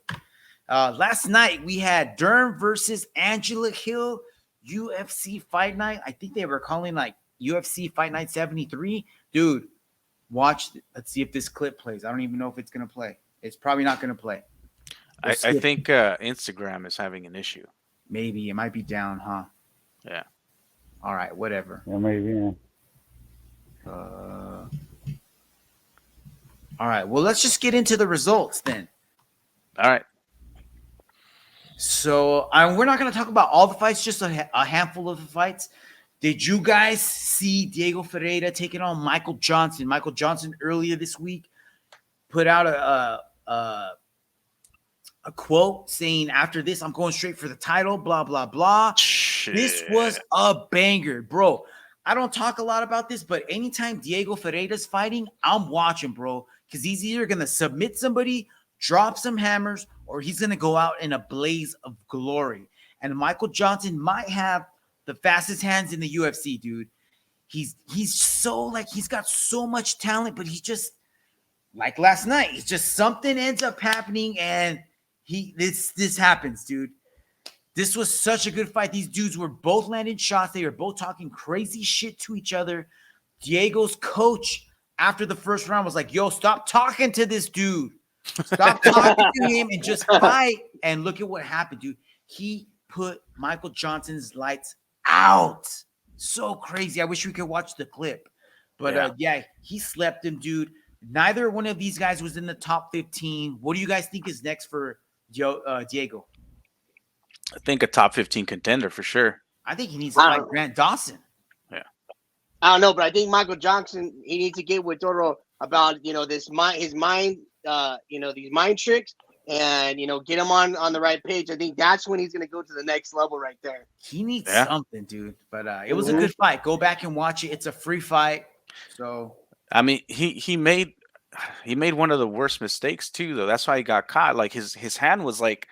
[SPEAKER 2] Last night we had Dern versus Angela Hill, UFC Fight Night. I think they were calling like UFC Fight Night 73. Dude, watch. Let's see if this clip plays. I don't even know if it's gonna play. It's probably not gonna play.
[SPEAKER 3] I think Instagram is having an issue.
[SPEAKER 2] Maybe it might be down, huh?
[SPEAKER 3] Yeah.
[SPEAKER 2] All right, whatever.
[SPEAKER 5] Yeah, maybe. Yeah.
[SPEAKER 2] All right. Well, let's just get into the results then.
[SPEAKER 3] All right.
[SPEAKER 2] So we're not going to talk about all the fights, just a handful of the fights. Did you guys see Diego Ferreira taking on Michael Johnson? Michael Johnson earlier this week put out a quote saying, after this, I'm going straight for the title, blah, blah, blah.
[SPEAKER 3] Shit.
[SPEAKER 2] This was a banger, bro. I don't talk a lot about this, but anytime Diego Ferreira's fighting, I'm watching, bro, because he's either going to submit somebody, drop some hammers, or he's going to go out in a blaze of glory. And Michael Johnson might have the fastest hands in the UFC, dude. He's so, like, he's got so much talent, but he's just, like last night, it's just something ends up happening and This happens, dude. This was such a good fight. These dudes were both landing shots. They were both talking crazy shit to each other. Diego's coach after the first round was like, yo, stop talking to this dude. Stop talking to him and just fight. And look at what happened, dude. He put Michael Johnson's lights out. So crazy. I wish we could watch the clip. But yeah, he slept him, dude. Neither one of these guys was in the top 15. What do you guys think is next for Diego?
[SPEAKER 3] I think a top 15 contender for sure.
[SPEAKER 2] I think he needs to fight Grant Dawson.
[SPEAKER 3] Yeah.
[SPEAKER 4] I don't know, but I think Michael Johnson, he needs to get with Toro about, his mind, these mind tricks and, get him on the right page. I think that's when he's going to go to the next level right there.
[SPEAKER 2] He needs something, dude. But it was a good fight. Go back and watch it. It's a free fight. So,
[SPEAKER 3] I mean, he made one of the worst mistakes too, though. That's why he got caught. Like his hand was like,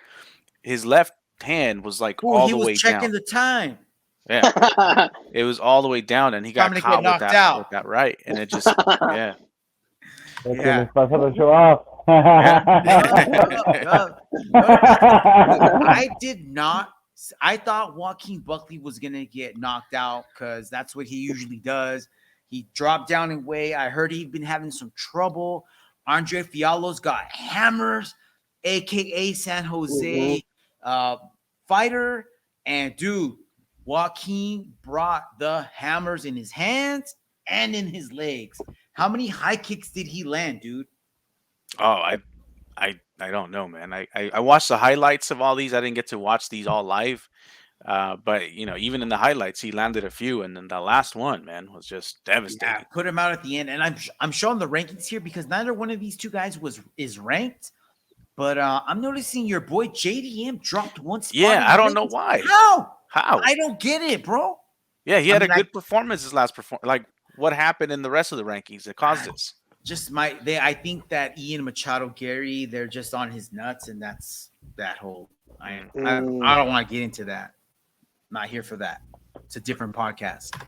[SPEAKER 3] his left hand was like all the way down. He was
[SPEAKER 2] checking the time.
[SPEAKER 3] Yeah, it was all the way down, and he got caught with that right, and it just
[SPEAKER 2] yeah. I thought Joaquin Buckley was gonna get knocked out because that's what he usually does. He dropped down in weight. I heard he'd been having some trouble. Andre Fiallo's got hammers, aka San Jose fighter, and dude, Joaquin brought the hammers in his hands and in his legs. How many high kicks did he land, dude?
[SPEAKER 3] Oh, I don't know, man. I watched the highlights of all these. I didn't get to watch these all live. But even in the highlights, he landed a few, and then the last one, man, was just devastating.
[SPEAKER 2] Yeah, put him out at the end, and I'm showing the rankings here because neither one of these two guys is ranked. But I'm noticing your boy JDM dropped one spot.
[SPEAKER 3] Yeah, I don't know why.
[SPEAKER 2] How? I don't get it, bro.
[SPEAKER 3] Yeah, he had a good performance his last performance. Like, what happened in the rest of the rankings that caused this?
[SPEAKER 2] I think that Ian Machado, Gary, they're just on his nuts, and that's that whole. I don't want to get into that. Not here for that. It's a different podcast.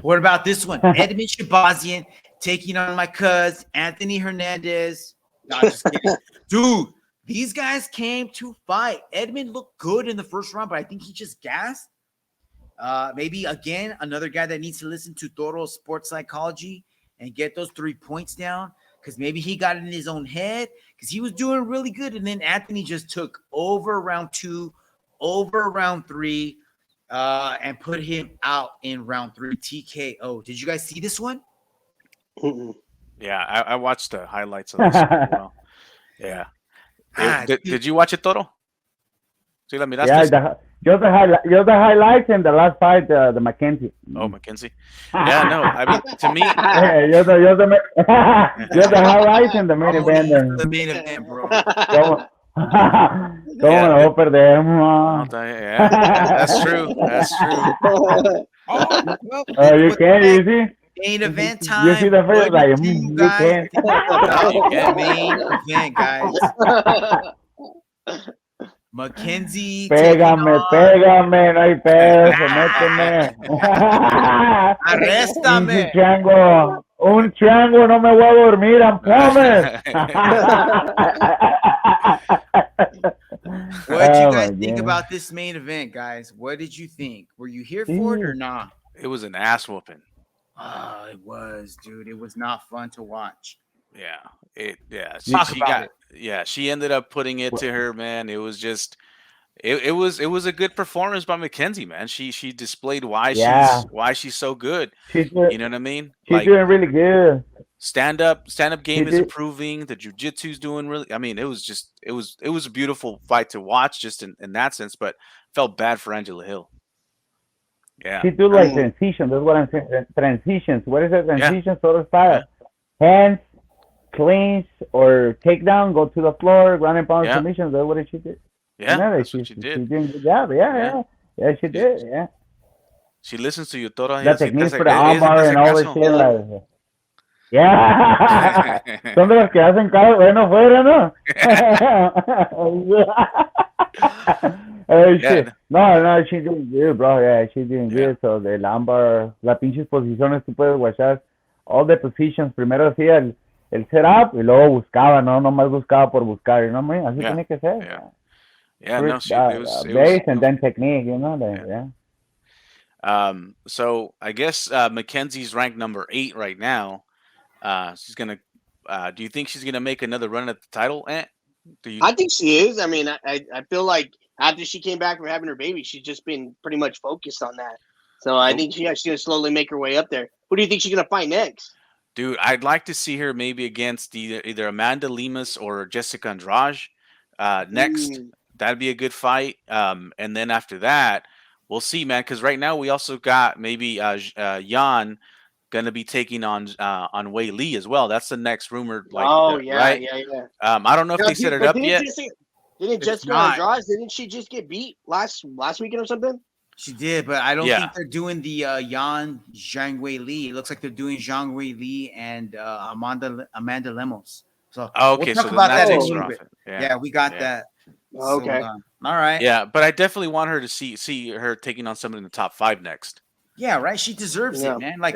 [SPEAKER 2] What about this one? Edmund Shabazian taking on my cuz Anthony Hernandez. No, just kidding. Dude, these guys came to fight. Edmund looked good in the first round, but I think he just gassed. Maybe again, another guy that needs to listen to Toro's sports psychology and get those 3 points down. Because maybe he got it in his own head because he was doing really good. And then Anthony just took over round 2, over round 3, and put him out in round 3 TKO. Did you guys see this one?
[SPEAKER 3] Yeah, I watched the highlights of this as well. Yeah. Did you watch it, Toro? Sí, la miraste?
[SPEAKER 5] Yeah, the highlights and the last fight, the McKenzie.
[SPEAKER 3] Oh, McKenzie. Yeah, no, I mean, to me.
[SPEAKER 5] You're the highlights and the main event.
[SPEAKER 2] The main event, bro.
[SPEAKER 5] No perdemos.
[SPEAKER 3] Yeah, that's true. That's true.
[SPEAKER 5] You can, you see?
[SPEAKER 2] Main event time.
[SPEAKER 5] You see the first, like, you can.
[SPEAKER 2] Main event, guys. Mackenzie.
[SPEAKER 5] Pégame, no hay pedo, méteme.
[SPEAKER 2] Arréstame.
[SPEAKER 5] Un chango, no me voy a dormir, I'm coming.
[SPEAKER 2] What did you guys think about this main event, guys? What did you think? Were you here for it or not?
[SPEAKER 3] It was an ass whooping.
[SPEAKER 2] Oh, it was, dude. It was not fun to watch.
[SPEAKER 3] Yeah. She ended up putting it to her, man. It was just it was a good performance by McKenzie, man. She displayed why she's so good. You know what I mean?
[SPEAKER 5] She's doing really good.
[SPEAKER 3] Stand up game is improving. The jiu-jitsu's doing really. I mean, it was a beautiful fight to watch, just in that sense. But felt bad for Angela Hill. Yeah,
[SPEAKER 5] she do like transitions. That's what I'm saying. Transitions. What is it? Transitions sort of style. Hands, clinch or takedown, go to the floor, run and pound submissions. That's what she did.
[SPEAKER 3] Yeah, that's what she did.
[SPEAKER 5] She's doing a good job. Yeah, she did. Yeah.
[SPEAKER 3] She listens to you, Toro.
[SPEAKER 5] The techniques for the armbar and all this shit. Like, yeah. Son de los que hacen cada bueno fuera, ¿no? No, she's doing good, bro. Yeah, she's doing good. So the lumbar, las pinches posiciones, tú puedes watchar all the positions. Primero hacía el setup y luego buscaba, no nomás buscaba por buscar, así tiene que ser.
[SPEAKER 3] Yeah, no, it was
[SPEAKER 5] base and then technique,
[SPEAKER 3] So I guess Mackenzie's ranked number 8 right now. She's gonna. Do you think she's gonna make another run at the title?
[SPEAKER 4] I think she is. I mean, I feel like after she came back from having her baby, she's just been pretty much focused on that. So I think she's gonna slowly make her way up there. Who do you think she's gonna fight next?
[SPEAKER 3] Dude, I'd like to see her maybe against either Amanda Lemus or Jessica Andrade. Next, that'd be a good fight. And then after that, we'll see, man. Because right now we also got maybe Jan going to be taking on Weili as well. That's the next rumored. Right?
[SPEAKER 4] Yeah.
[SPEAKER 3] I don't know if they set it up yet.
[SPEAKER 4] Didn't Jessica Andrade? Didn't she just get beat last weekend or something?
[SPEAKER 2] She did, but I don't think they're doing the Yan Zhang Weili. It looks like they're doing Zhang Weili and Amanda Lemos. So
[SPEAKER 3] we'll
[SPEAKER 2] talk about that in a little bit. Yeah, we got that.
[SPEAKER 4] Okay.
[SPEAKER 2] So, all right.
[SPEAKER 3] Yeah, but I definitely want her to see her taking on someone in the top 5 next.
[SPEAKER 2] Yeah, right. She deserves it, man. Like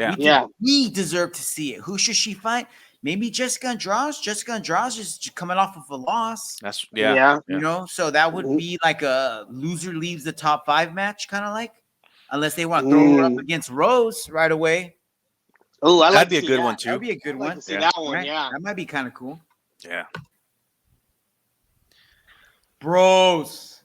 [SPEAKER 2] we deserve to see it. Who should she fight? Maybe Jessica Andrade. Jessica Andrade is coming off of a loss.
[SPEAKER 3] That's
[SPEAKER 2] so that would be like a loser leaves the top 5 match, kind of like, unless they want to throw her up against Rose right away.
[SPEAKER 4] Oh,
[SPEAKER 3] that'd be a good one too.
[SPEAKER 2] That'd be a good one.
[SPEAKER 4] To see that one,
[SPEAKER 2] right? That might be kind of cool.
[SPEAKER 3] Yeah.
[SPEAKER 2] Bros,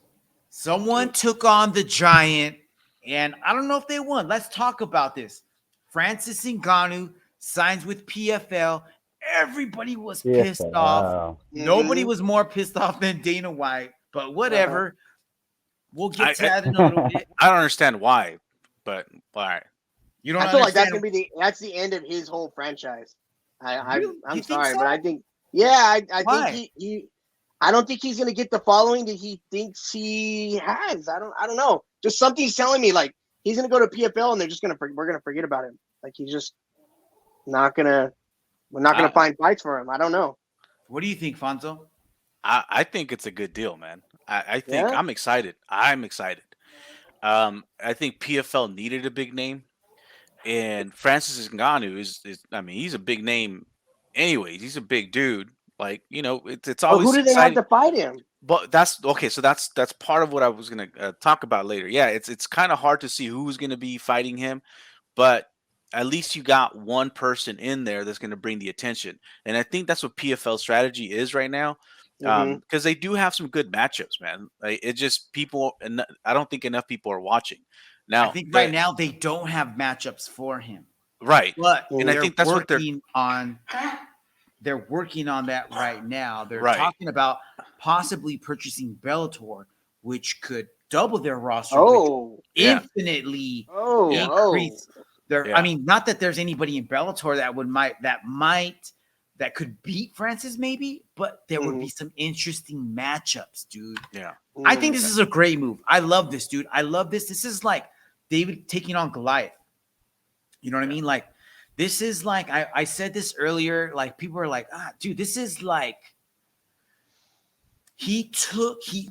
[SPEAKER 2] someone took on the Giant, and I don't know if they won. Let's talk about this. Francis Ngannou signs with PFL. Everybody was pissed off. Nobody was more pissed off than Dana White, but whatever. We'll get to that in a little bit.
[SPEAKER 3] I don't understand why, but all right.
[SPEAKER 2] You don't.
[SPEAKER 4] I feel like that's gonna be that's the end of his whole franchise. I'm sorry, but I think I think he I don't think he's gonna get the following that he thinks he has. I don't know. Just something's telling me like he's gonna go to PFL and we're gonna forget about him. Like he's just we're not gonna find fights for him. I don't know.
[SPEAKER 2] What do you think, Fonzo?
[SPEAKER 3] I think it's a good deal, man. I think I'm excited. I'm excited. I think PFL needed a big name, and Francis Ngannou is he's a big name. Anyways, he's a big dude. Like it's always.
[SPEAKER 4] Who do they have to fight him?
[SPEAKER 3] But that's okay. So that's part of what I was gonna talk about later. Yeah, it's kind of hard to see who's gonna be fighting him, but at least you got one person in there that's gonna bring the attention, and I think that's what PFL strategy is right now. Because they do have some good matchups, man. Like, it just people, and I don't think enough people are watching. Now,
[SPEAKER 2] I think right now they don't have matchups for him,
[SPEAKER 3] right?
[SPEAKER 2] But
[SPEAKER 3] and I think that's what they're
[SPEAKER 2] on. They're working on that right now. They're talking about possibly purchasing Bellator, which could double their roster, infinitely increase their. I mean, not that there's anybody in Bellator that could beat Francis, maybe, but there would be some interesting matchups, dude.
[SPEAKER 3] Yeah.
[SPEAKER 2] I think this is a great move. I love this, dude. I love this. This is like David taking on Goliath. You know what I mean? Like, this is like, I said this earlier, like, people are like, dude, this is like,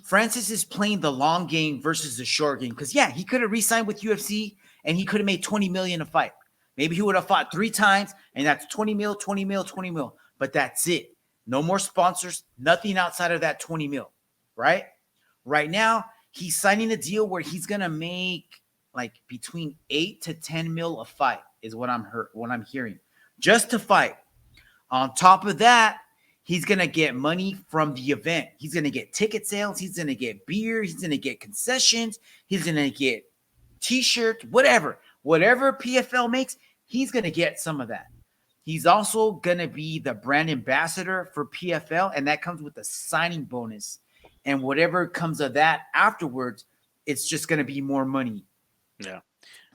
[SPEAKER 2] Francis is playing the long game versus the short game. Because, he could have re-signed with UFC, and he could have made $20 million a fight. Maybe he would have fought 3 times, and that's 20 mil, 20 mil, 20 mil. But that's it. No more sponsors, nothing outside of that 20 mil, right? Right now, he's signing a deal where he's going to make like between 8 to 10 mil a fight is what I'm hearing. Just to fight. On top of that, he's going to get money from the event. He's going to get ticket sales. He's going to get beer. He's going to get concessions. He's going to get T-shirts, whatever PFL makes, he's going to get some of that. He's also going to be the brand ambassador for PFL, and that comes with a signing bonus. And whatever comes of that afterwards, it's just going to be more money.
[SPEAKER 3] Yeah.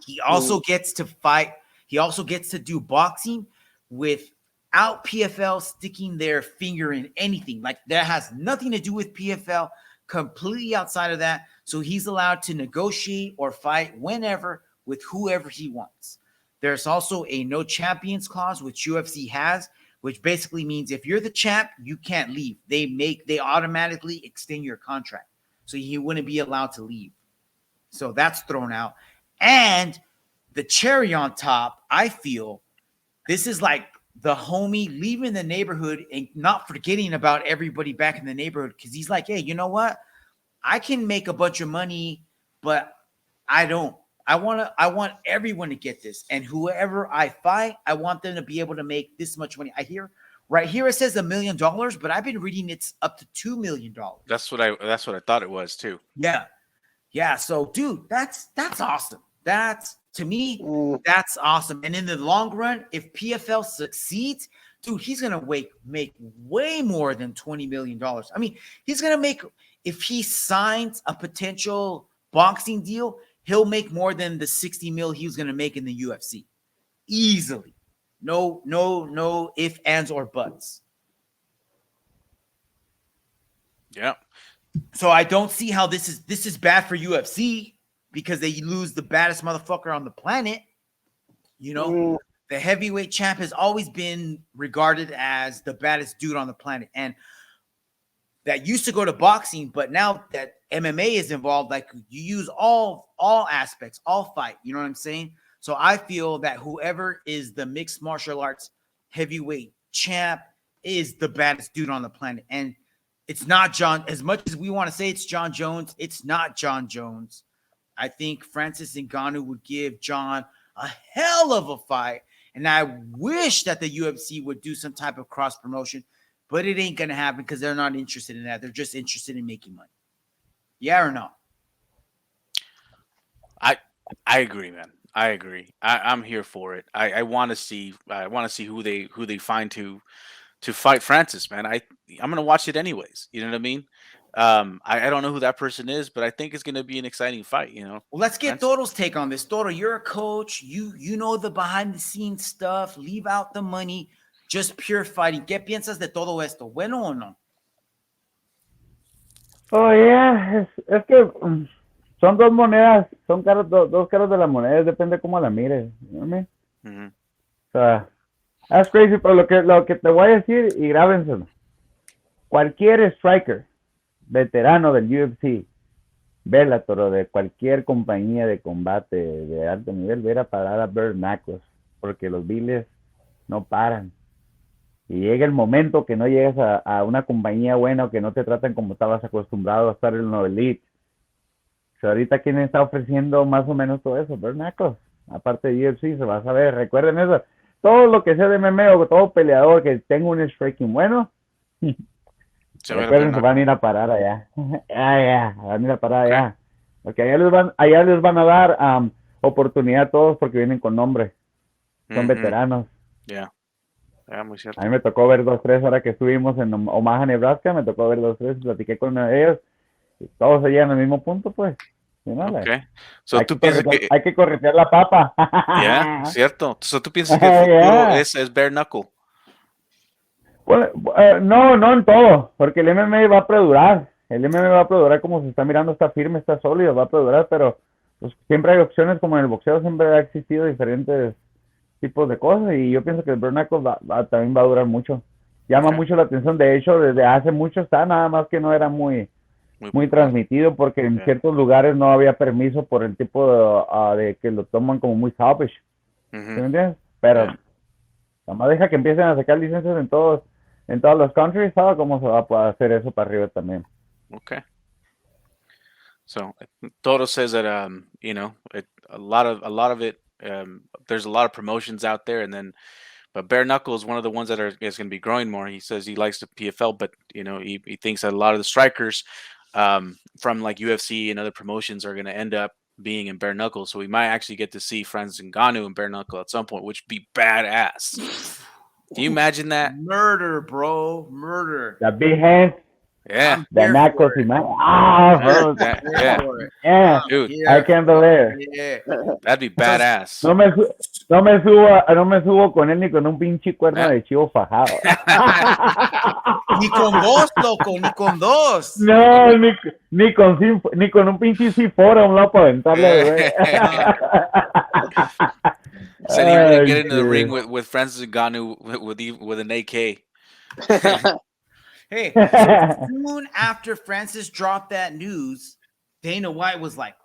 [SPEAKER 2] He also gets to fight. He also gets to do boxing without PFL sticking their finger in anything. Like, that has nothing to do with PFL, completely outside of that. So he's allowed to negotiate or fight whenever with whoever he wants. There's also a no champions clause, which UFC has, which basically means if you're the champ, you can't leave. They automatically extend your contract. So he wouldn't be allowed to leave. So that's thrown out. And the cherry on top, I feel, this is like the homie leaving the neighborhood and not forgetting about everybody back in the neighborhood, because he's like, hey, you know what? I can make a bunch of money, but I don't. I want everyone to get this. And whoever I fight, I want them to be able to make this much money. I hear right here it says $1 million, but I've been reading it's up to $2 million.
[SPEAKER 3] That's what I thought it was too.
[SPEAKER 2] Yeah. Yeah. So dude, that's awesome. That's to me, that's awesome. And in the long run, if PFL succeeds, dude, he's gonna make way more than $20 million. I mean, he's gonna make, if he signs a potential boxing deal, he'll make more than the 60 mil he was going to make in the UFC. Easily. No ifs, ands, or buts.
[SPEAKER 3] Yeah.
[SPEAKER 2] So I don't see how this is bad for UFC, because they lose the baddest motherfucker on the planet. You know, the heavyweight champ has always been regarded as the baddest dude on the planet. And that used to go to boxing, but now that MMA is involved, like you use all aspects, all fight. You know what I'm saying? So I feel that whoever is the mixed martial arts heavyweight champ is the baddest dude on the planet. And it's not John, as much as we want to say it's John Jones, it's not John Jones. I think Francis Ngannou would give John a hell of a fight. And I wish that the UFC would do some type of cross promotion, but it ain't going to happen because they're not interested in that. They're just interested in making money. Yeah or no?
[SPEAKER 3] I agree, man. I agree. I'm here for it. I want to see who they find to fight Francis, man. I'm gonna watch it anyways. You know what I mean? I don't know who that person is, but I think it's gonna be an exciting fight. You know.
[SPEAKER 2] Well, let's get Toro's take on this. Toro, you're a coach. You know the behind the scenes stuff. Leave out the money. Just pure fighting. ¿Qué piensas de todo esto? ¿Bueno o no?
[SPEAKER 5] Oh, yeah. Es que son dos monedas. Son dos caras de la moneda. Depende cómo la mires. You know what I mean? O sea, that's crazy. Pero lo que te voy a decir, y grábenselo. Cualquier striker, veterano del UFC, Bellator o de cualquier compañía de combate de alto nivel, ver a parar a Bare Knuckles, porque los biles no paran. Y llega el momento que no llegas a una compañía buena o que no te tratan como estabas acostumbrado a estar en una elite. So, ahorita, ¿quién está ofreciendo más o menos todo eso? Bare Knuckles. Aparte de UFC, se va a saber. Recuerden eso. Todo lo que sea de MMA o todo peleador que tenga un striking bueno, recuerden que van a ir a parar allá. Van a ir a parar allá. Porque allá les van a dar oportunidad a todos porque vienen con nombre. Son veteranos.
[SPEAKER 3] Ya. Muy cierto.
[SPEAKER 5] A mí me tocó ver 2-3 ahora que estuvimos en Omaha, Nebraska. Me tocó ver 2-3, platiqué con ellos. Y todos se llegan al mismo punto, pues.
[SPEAKER 3] Okay. So,
[SPEAKER 5] hay que corretear la papa.
[SPEAKER 3] Ya, cierto. So, ¿tú piensas que el futuro es bare knuckle?
[SPEAKER 5] Bueno, no en todo, porque el MMA va a perdurar. El MMA va a perdurar como se está mirando, está firme, está sólido, va a perdurar, pero pues, siempre hay opciones, como en el boxeo siempre ha existido diferentes tipos de cosas, y yo pienso que el bare knuckle también va a durar mucho. Llama mucho la atención, de hecho, desde hace mucho está, nada más que no era muy transmitido, porque en ciertos lugares no había permiso por el tipo de que lo toman como muy selfish. ¿Sí me entiendes? Pero nada más deja que empiecen a sacar licencias en todos los countries, ¿sabes cómo se va a poder hacer eso para arriba también?
[SPEAKER 3] Okay. So Toto says that you know, a lot of it there's a lot of promotions out there, but bare knuckle is one of the ones that is going to be growing more. He says he likes the PFL, but you know, he thinks that a lot of the strikers from like UFC and other promotions are going to end up being in bare knuckle. So we might actually get to see Francis Ngannou in bare knuckle at some point, which would be badass. Can you imagine that?
[SPEAKER 2] Murder, bro. Murder.
[SPEAKER 5] The big hands.
[SPEAKER 3] Yeah.
[SPEAKER 5] The knuckles, man. Bro. Yeah.
[SPEAKER 3] Dude.
[SPEAKER 5] I can't believe.
[SPEAKER 2] Yeah.
[SPEAKER 3] That'd be badass.
[SPEAKER 5] No me subo con él ni con un pinche cuerno de chivo fajado.
[SPEAKER 2] Ni con dos, loco, ni con dos.
[SPEAKER 5] No, ni con un pinche C4 a un lado para aventarle, güey.
[SPEAKER 3] Said he would get into the ring with Francis Ngannou with an AK.
[SPEAKER 2] Hey, so soon after Francis dropped that news, Dana White was like,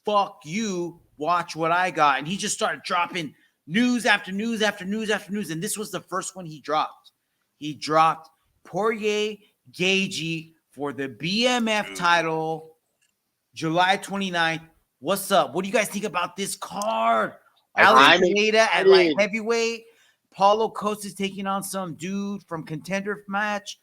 [SPEAKER 2] fuck you, watch what I got. And he just started dropping news after news after news after news, and this was the first one he dropped. He dropped Poirier Gaethje for the BMF title, July 29th. What's up? What do you guys think about this card? Alex Pineda at light heavyweight. Paulo Costa is taking on some dude from contender match.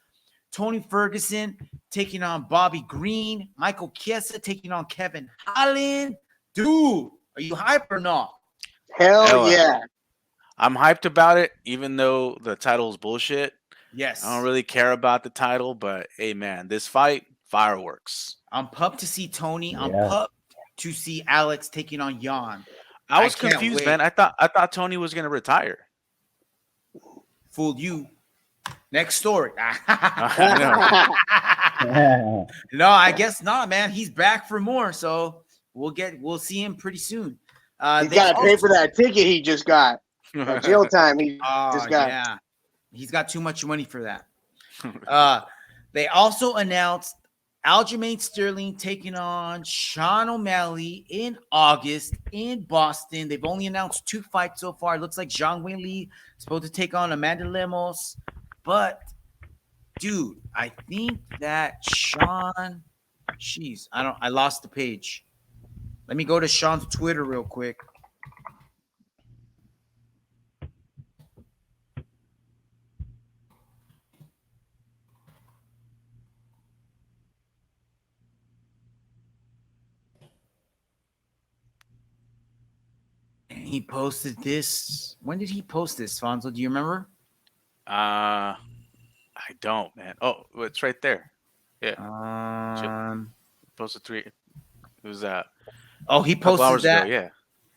[SPEAKER 2] Tony Ferguson taking on Bobby Green. Michael Chiesa taking on Kevin Holland. Dude, are you hyped or not?
[SPEAKER 4] Hell yeah.
[SPEAKER 3] I'm hyped about it, even though the title is bullshit.
[SPEAKER 2] Yes.
[SPEAKER 3] I don't really care about the title, but hey, man, this fight, fireworks.
[SPEAKER 2] I'm pumped to see Tony. I'm pumped to see Alex taking on Jan.
[SPEAKER 3] I was confused, man. I thought Tony was going to retire.
[SPEAKER 2] Fooled you. Next story. No, I guess not, man. He's back for more, so we'll see him pretty soon.
[SPEAKER 4] He's got to pay for that ticket he just got. Jail time he just got.
[SPEAKER 2] Yeah. He's got too much money for that. They also announced Aljamain Sterling taking on Sean O'Malley in August in Boston. They've only announced 2 fights so far. It looks like Zhang Weili is supposed to take on Amanda Lemos. But, dude, I think that Sean, I lost the page. Let me go to Sean's Twitter real quick. He posted this. When did he post this, Fonzo? Do you remember?
[SPEAKER 3] I don't, man. Oh, it's right there. Yeah. Posted 3. It was
[SPEAKER 2] he posted that.
[SPEAKER 3] Ago,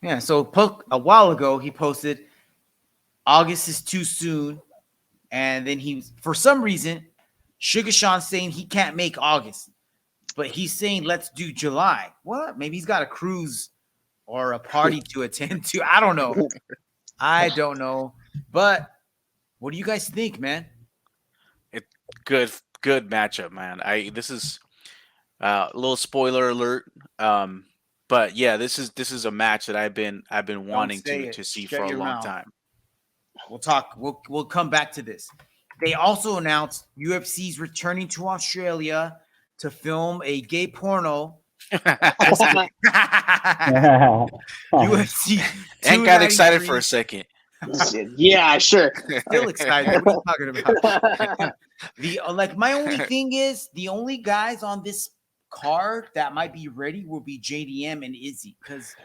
[SPEAKER 2] Yeah. So a while ago he posted August is too soon, and then for some reason Sugar Sean's saying he can't make August, but he's saying let's do July. What? Maybe he's got a cruise or a party to attend to. I don't know. But what do you guys think, man?
[SPEAKER 3] Good matchup, man. This is a little spoiler alert. But yeah, this is a match that I've been wanting to see for a long time.
[SPEAKER 2] We'll talk. We'll come back to this. They also announced UFC's returning to Australia to film a gay porno. UFC.
[SPEAKER 3] And got excited for a second.
[SPEAKER 4] Yeah, sure.
[SPEAKER 2] Still excited. What are you talking about? My only thing is the only guys on this card that might be ready will be JDM and Izzy, because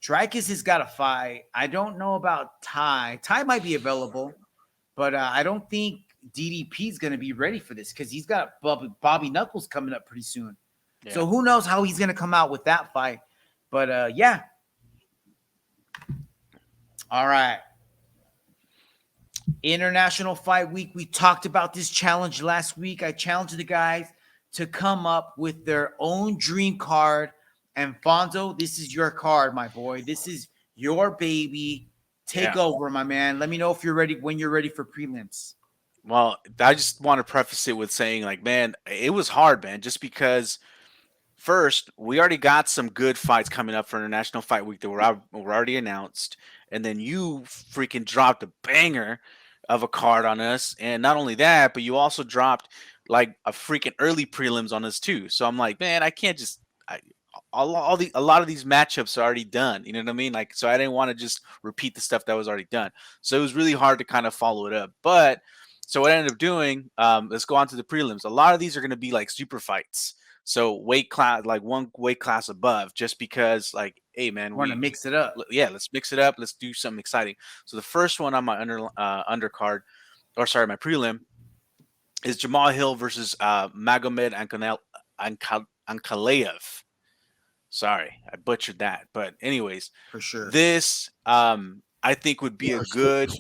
[SPEAKER 2] Dricus has got a fight. I don't know about Ty. Ty might be available, but I don't think DDP is going to be ready for this because he's got Bobby Knuckles coming up pretty soon. Yeah. So who knows how he's going to come out with that fight. But, yeah. All right. International Fight Week. We talked about this challenge last week. I challenged the guys to come up with their own dream card. And Fonzo, this is your card, my boy. This is your baby. Take over, my man. Let me know if you're ready, when you're ready for prelims.
[SPEAKER 3] Well, I just want to preface it with saying, man, it was hard, man, just because first, we already got some good fights coming up for International Fight Week that were already announced. And then you freaking dropped a banger of a card on us. And not only that, but you also dropped a freaking early prelims on us too. So I'm like, man, I can't just a lot of these matchups are already done. You know what I mean? So I didn't want to just repeat the stuff that was already done. So it was really hard to kind of follow it up. But so what I ended up doing, let's go on to the prelims. A lot of these are going to be super fights. So weight class, one weight class above, just because hey man,
[SPEAKER 2] we want to mix it up.
[SPEAKER 3] Yeah, let's mix it up. Let's do something exciting. So the first one on my undercard, my prelim, is Jamal Hill versus Magomed Ankalaev. Sorry, I butchered that. But anyways,
[SPEAKER 2] for sure,
[SPEAKER 3] this I think would be a good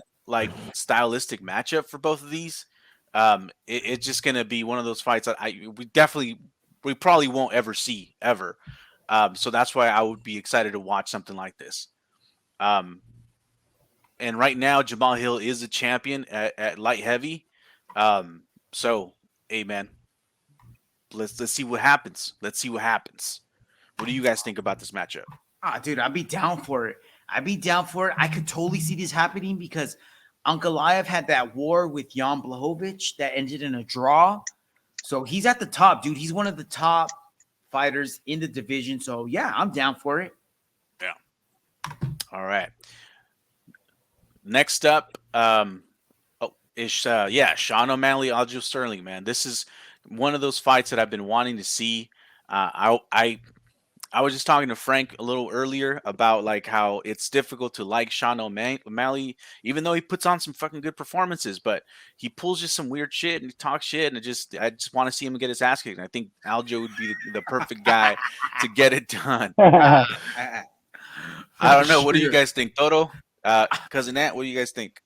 [SPEAKER 3] stylistic matchup for both of these. It's just gonna be one of those fights that we probably won't ever see ever. So that's why I would be excited to watch something like this. And right now, Jamal Hill is a champion at light heavy. So, hey man, let's see what happens. Let's see what happens. What do you guys think about this matchup?
[SPEAKER 2] Dude, I'd be down for it. I'd be down for it. I could totally see this happening because Ankalaev had that war with Jan Blachowicz that ended in a draw. So he's at the top, dude. He's one of the top fighters in the division. So, yeah, I'm down for it.
[SPEAKER 3] Yeah. All right. Next up, is Sean O'Malley, Aljamain Sterling, man. This is one of those fights that I've been wanting to see. I was just talking to Frank a little earlier about like how it's difficult to like Sean O'Malley, even though he puts on some fucking good performances, but he pulls just some weird shit and he talks shit, and I just want to see him get his ass kicked. And I think Aljo would be the perfect guy to get it done. I don't know. What do you guys think, Toto? Cousin Nat, what do you guys think?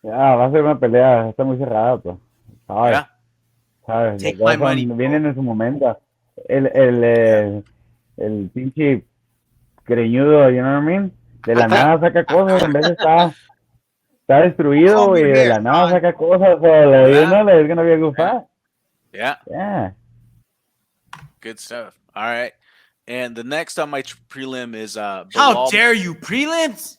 [SPEAKER 5] Ya, va a ser una pelea, está muy cerrada, pues. ¿Sabes?
[SPEAKER 3] Yeah.
[SPEAKER 5] ¿Sabes?
[SPEAKER 2] Take
[SPEAKER 5] Los
[SPEAKER 2] my
[SPEAKER 5] dos
[SPEAKER 2] money,
[SPEAKER 5] vienen en su momento. El pinche greñudo, you know what I mean? De la nada saca cosas, en vez de está destruido y de la nada saca cosas. So, you know, it's gonna be a good fight.
[SPEAKER 3] Yeah.
[SPEAKER 5] Yeah.
[SPEAKER 3] Good stuff. All right. And the next on my prelim is
[SPEAKER 2] How
[SPEAKER 3] Bilal.
[SPEAKER 2] dare you, prelims?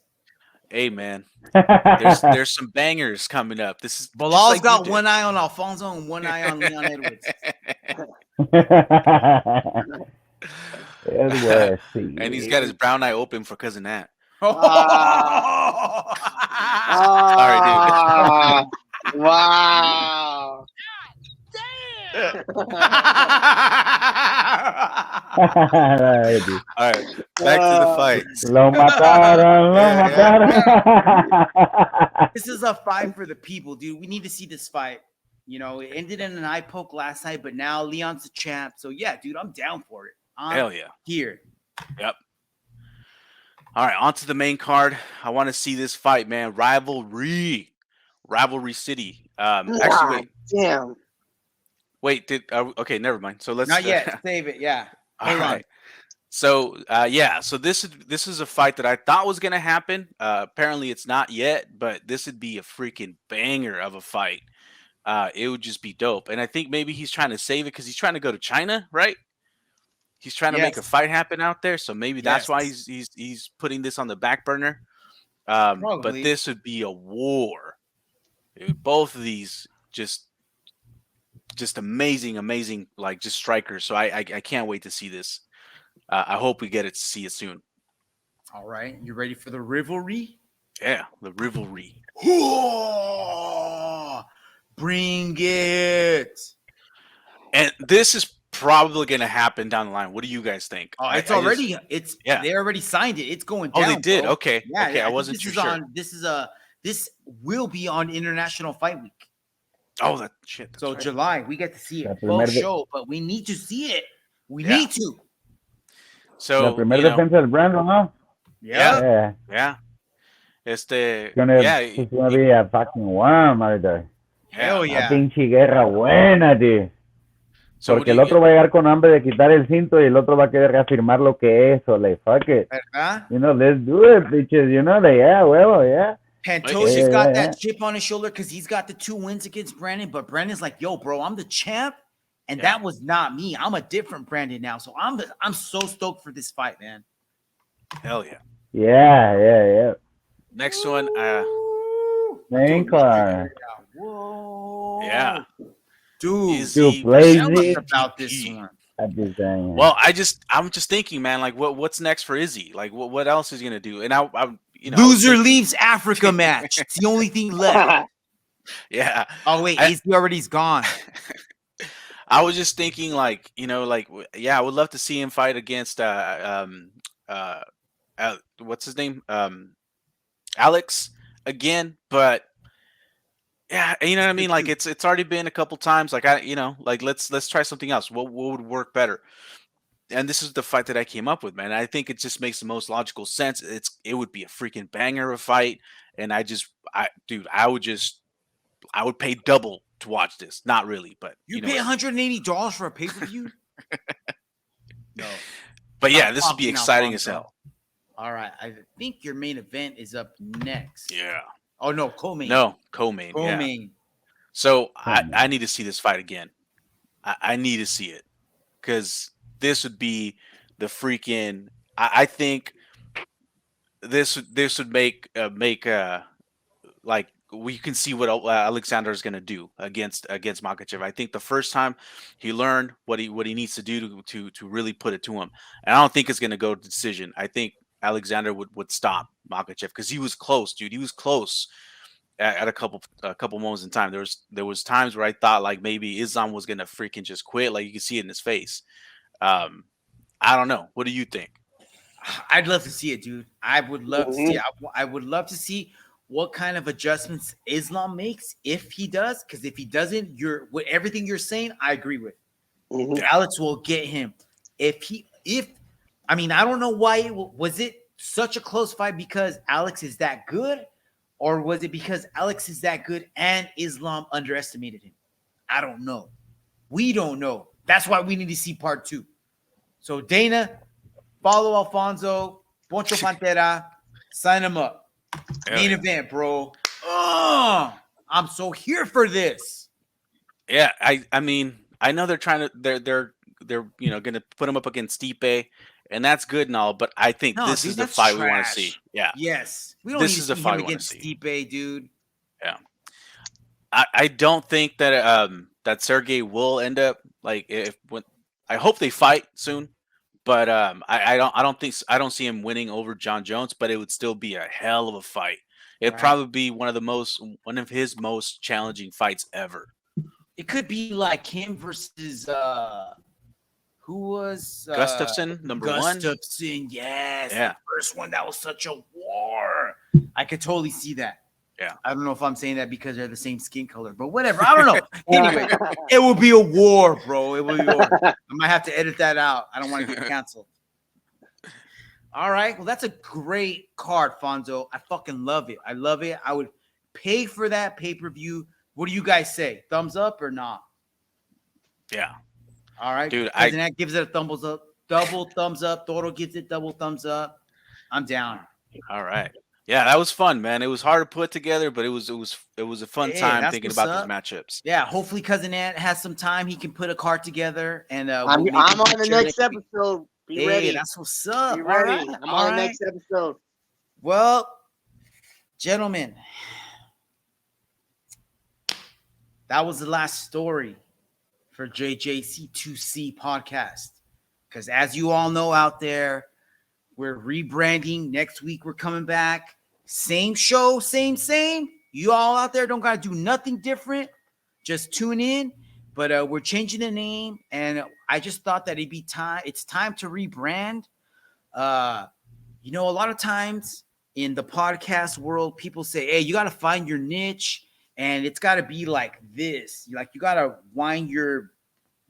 [SPEAKER 3] Hey, man. There's some bangers coming up. This is
[SPEAKER 2] Bilal's
[SPEAKER 3] like
[SPEAKER 2] got one eye on Alfonso and one eye on Leon Edwards.
[SPEAKER 3] And he's got his brown eye open for Cousin Nat.
[SPEAKER 4] Sorry, dude. Wow.
[SPEAKER 3] All right, back to the fights.
[SPEAKER 5] Lo mataron.
[SPEAKER 2] This is a fight for the people, dude. We need to see this fight. You know, it ended in an eye poke last night, but now Leon's the champ. So, yeah, dude, I'm down for it.
[SPEAKER 3] Hell yeah.
[SPEAKER 2] Here.
[SPEAKER 3] Yep. All right, on to the main card. I want to see this fight, man. Rivalry City. Actually, wait.
[SPEAKER 4] Damn.
[SPEAKER 3] Wait, okay, never mind. So let's
[SPEAKER 2] Not yet. Save it. Yeah.
[SPEAKER 3] All right. So so this is a fight that I thought was gonna happen. Apparently it's not yet, but this would be a freaking banger of a fight. It would just be dope. And I think maybe he's trying to save it because he's trying to go to China, right? He's trying to make a fight happen out there. So maybe that's why he's putting this on the back burner. But this would be a war. Both of these just amazing, like just strikers. So I can't wait to see this. I hope we get to see it soon.
[SPEAKER 2] All right. You ready for the rivalry?
[SPEAKER 3] Yeah, the rivalry.
[SPEAKER 2] Bring it.
[SPEAKER 3] And this is probably going to happen down the line. What do you guys think?
[SPEAKER 2] Oh, they already signed it. It's going down.
[SPEAKER 3] Oh, they did.
[SPEAKER 2] Bro.
[SPEAKER 3] Okay.
[SPEAKER 2] Yeah,
[SPEAKER 3] okay. I wasn't too sure.
[SPEAKER 2] This will be on International Fight Week.
[SPEAKER 3] Oh, that shit.
[SPEAKER 2] So right. July, we get to see it.
[SPEAKER 5] Both
[SPEAKER 2] show, but we need to see it. We need to.
[SPEAKER 3] So
[SPEAKER 5] la primera defensa del Brandon, ¿no?
[SPEAKER 3] Yeah.
[SPEAKER 5] It's gonna be a fucking worm right there.
[SPEAKER 2] Hell yeah.
[SPEAKER 5] Una pinche guerra buena, tío. Porque el otro va a llegar con hambre de quitar el cinto y el otro va a querer reafirmar lo que es. So, like, fuck it.
[SPEAKER 2] ¿verdad?
[SPEAKER 5] You know, let's do it, bitches. You know, huevo, yeah.
[SPEAKER 2] Pantosia's got that chip on his shoulder because he's got the 2 wins against Brandon, but Brandon's like, yo, bro, I'm the champ, and that was not me. I'm a different Brandon now. So I'm so stoked for this fight, man.
[SPEAKER 3] Hell yeah.
[SPEAKER 5] Yeah.
[SPEAKER 3] Next one,
[SPEAKER 5] main card.
[SPEAKER 2] Whoa.
[SPEAKER 3] Yeah.
[SPEAKER 2] Dude,
[SPEAKER 5] tell
[SPEAKER 2] us about this one.
[SPEAKER 5] Well,
[SPEAKER 3] I'm just thinking, man, like what's next for Izzy? Like what else is he gonna do? And I
[SPEAKER 2] loser leaves Africa match. It's the only thing left.
[SPEAKER 3] Yeah.
[SPEAKER 2] Oh wait, Izzy already's gone.
[SPEAKER 3] I was just thinking, like, I would love to see him fight against what's his name, Alex again, but. Yeah, you know what I mean? Like it's already been a couple times. Like let's try something else. What would work better? And this is the fight that I came up with, man. I think it just makes the most logical sense. It would be a freaking banger of a fight, and I would pay double to watch this. Not really, but
[SPEAKER 2] you pay $180 for a pay-per-view? No.
[SPEAKER 3] But yeah, this would be exciting as hell.
[SPEAKER 2] All right, I think your main event is up next.
[SPEAKER 3] Yeah.
[SPEAKER 2] Oh no, co-main.
[SPEAKER 3] No, co-main.
[SPEAKER 2] Co-main.
[SPEAKER 3] Yeah. So I need to see this fight again. I need to see it because this would be the freaking. I think this would make like we can see what Alexander is going to do against Makhachev. I think the first time he learned what he needs to do to really put it to him, and I don't think it's going to go to decision. I think Alexander would stop Makhachev because he was close, dude. He was close at a couple moments in time. There was times where I thought like maybe Islam was going to freaking just quit. Like you can see it in his face. I don't know. What do you think?
[SPEAKER 2] I'd love to see it, dude. I would love to see it. I would love to see what kind of adjustments Islam makes if he does. Because if he doesn't, with everything you're saying, I agree with. Alex will get him. I mean, I don't know why was it such a close fight because Alex is that good, or was it because Alex is that good and Islam underestimated him? I don't know. We don't know. That's why we need to see part 2. So Dana, follow Alfonso, Poncho Pantera, sign him up. Main event, bro. I'm so here for this.
[SPEAKER 3] Yeah, I mean, I know they're trying to they're going to put him up against Stipe, and that's good and all, but I think this is the fight we want to see. Yeah.
[SPEAKER 2] Yes. We don't need to see him against Stipe, dude.
[SPEAKER 3] Yeah. I don't think that that Sergey will end up I hope they fight soon. But I don't see him winning over John Jones, but it would still be a hell of a fight. It'd probably be one of his most challenging fights ever.
[SPEAKER 2] It could be like him versus who was
[SPEAKER 3] Gustafsson, number 1.
[SPEAKER 2] Gustafsson, yes.
[SPEAKER 3] Yeah.
[SPEAKER 2] The first one, that was such a war. I could totally see that.
[SPEAKER 3] Yeah.
[SPEAKER 2] I don't know if I'm saying that because they're the same skin color, but whatever. I don't know. Anyway, it will be a war, bro. It will be a war. I might have to edit that out. I don't want to get canceled. All right. Well, that's a great card, Fonzo. I fucking love it. I love it. I would pay for that pay-per-view. What do you guys say? Thumbs up or not?
[SPEAKER 3] Yeah.
[SPEAKER 2] All right.
[SPEAKER 3] Dude,
[SPEAKER 2] that gives it a thumbs up. Double thumbs up. Toro gives it double thumbs up. I'm down.
[SPEAKER 3] All right. Yeah, that was fun, man. It was hard to put together, but it was a fun time thinking about these matchups.
[SPEAKER 2] Yeah, hopefully Cousin Ant has some time. He can put a card together, and
[SPEAKER 4] I'm on the next episode. Be ready.
[SPEAKER 2] That's what's up.
[SPEAKER 4] Be ready. I'm on the next episode.
[SPEAKER 2] Well, gentlemen, that was the last story for JJC2C podcast. Because as you all know out there, we're rebranding. Next week, we're coming back. Same show, same. You all out there don't got to do nothing different. Just tune in. But we're changing the name, and I just thought that it'd be time. It's time to rebrand. A lot of times in the podcast world, people say, hey, you got to find your niche, and it's got to be like this. Like, you got to wind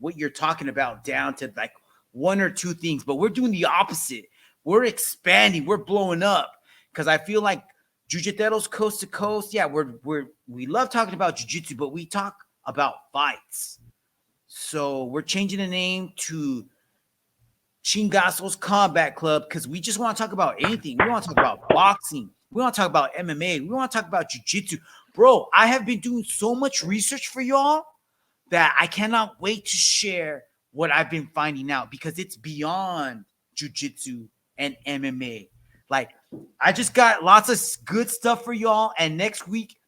[SPEAKER 2] what you're talking about down to like 1 or 2 things. But we're doing the opposite. We're expanding. We're blowing up. Because I feel like Jiu-Jitsu's coast to coast. Yeah, we love talking about jiu-jitsu, but we talk about fights. So we're changing the name to Chingaso's Combat Club because we just want to talk about anything. We want to talk about boxing. We want to talk about MMA. We want to talk about jiu-jitsu. Bro, I have been doing so much research for y'all that I cannot wait to share what I've been finding out because it's beyond jiu-jitsu and MMA. Like, I just got lots of good stuff for y'all. And next week,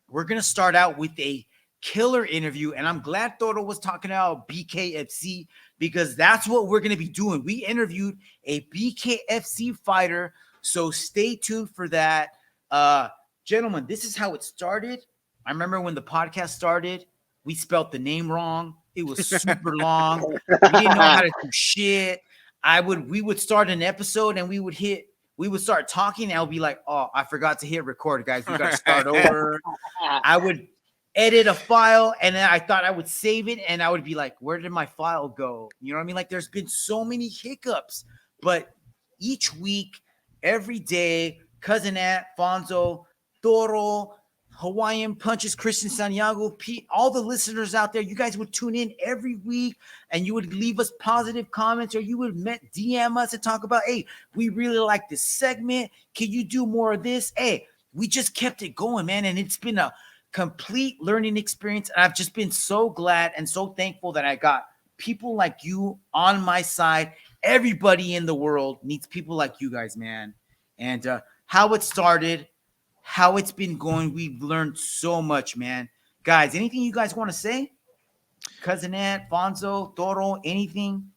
[SPEAKER 2] we're going to start out with a killer interview. And I'm glad Toro was talking about BKFC because that's what we're going to be doing. We interviewed a BKFC fighter. So stay tuned for that. Gentlemen, this is how it started. I remember when the podcast started, we spelled the name wrong. It was super long. We didn't know how to do shit. We would start an episode and we would start talking and I'll be like, oh, I forgot to hit record, guys. We got to start over. I would edit a file and then I thought I would save it and I would be like, where did my file go? You know what I mean? Like, there's been so many hiccups, but each week, every day, Cousin Ant, Fonzo, Toro, Hawaiian Punches, Christian Santiago, Pete, all the listeners out there, you guys would tune in every week and you would leave us positive comments or you would DM us and talk about, hey, we really like this segment. Can you do more of this? Hey, we just kept it going, man. And it's been a complete learning experience. And I've just been so glad and so thankful that I got people like you on my side. Everybody in the world needs people like you guys, man. and how it started, how it's been going. We've learned so much, man. Guys, anything you guys want to say? Cousin Ant, Fonzo, Toro, anything?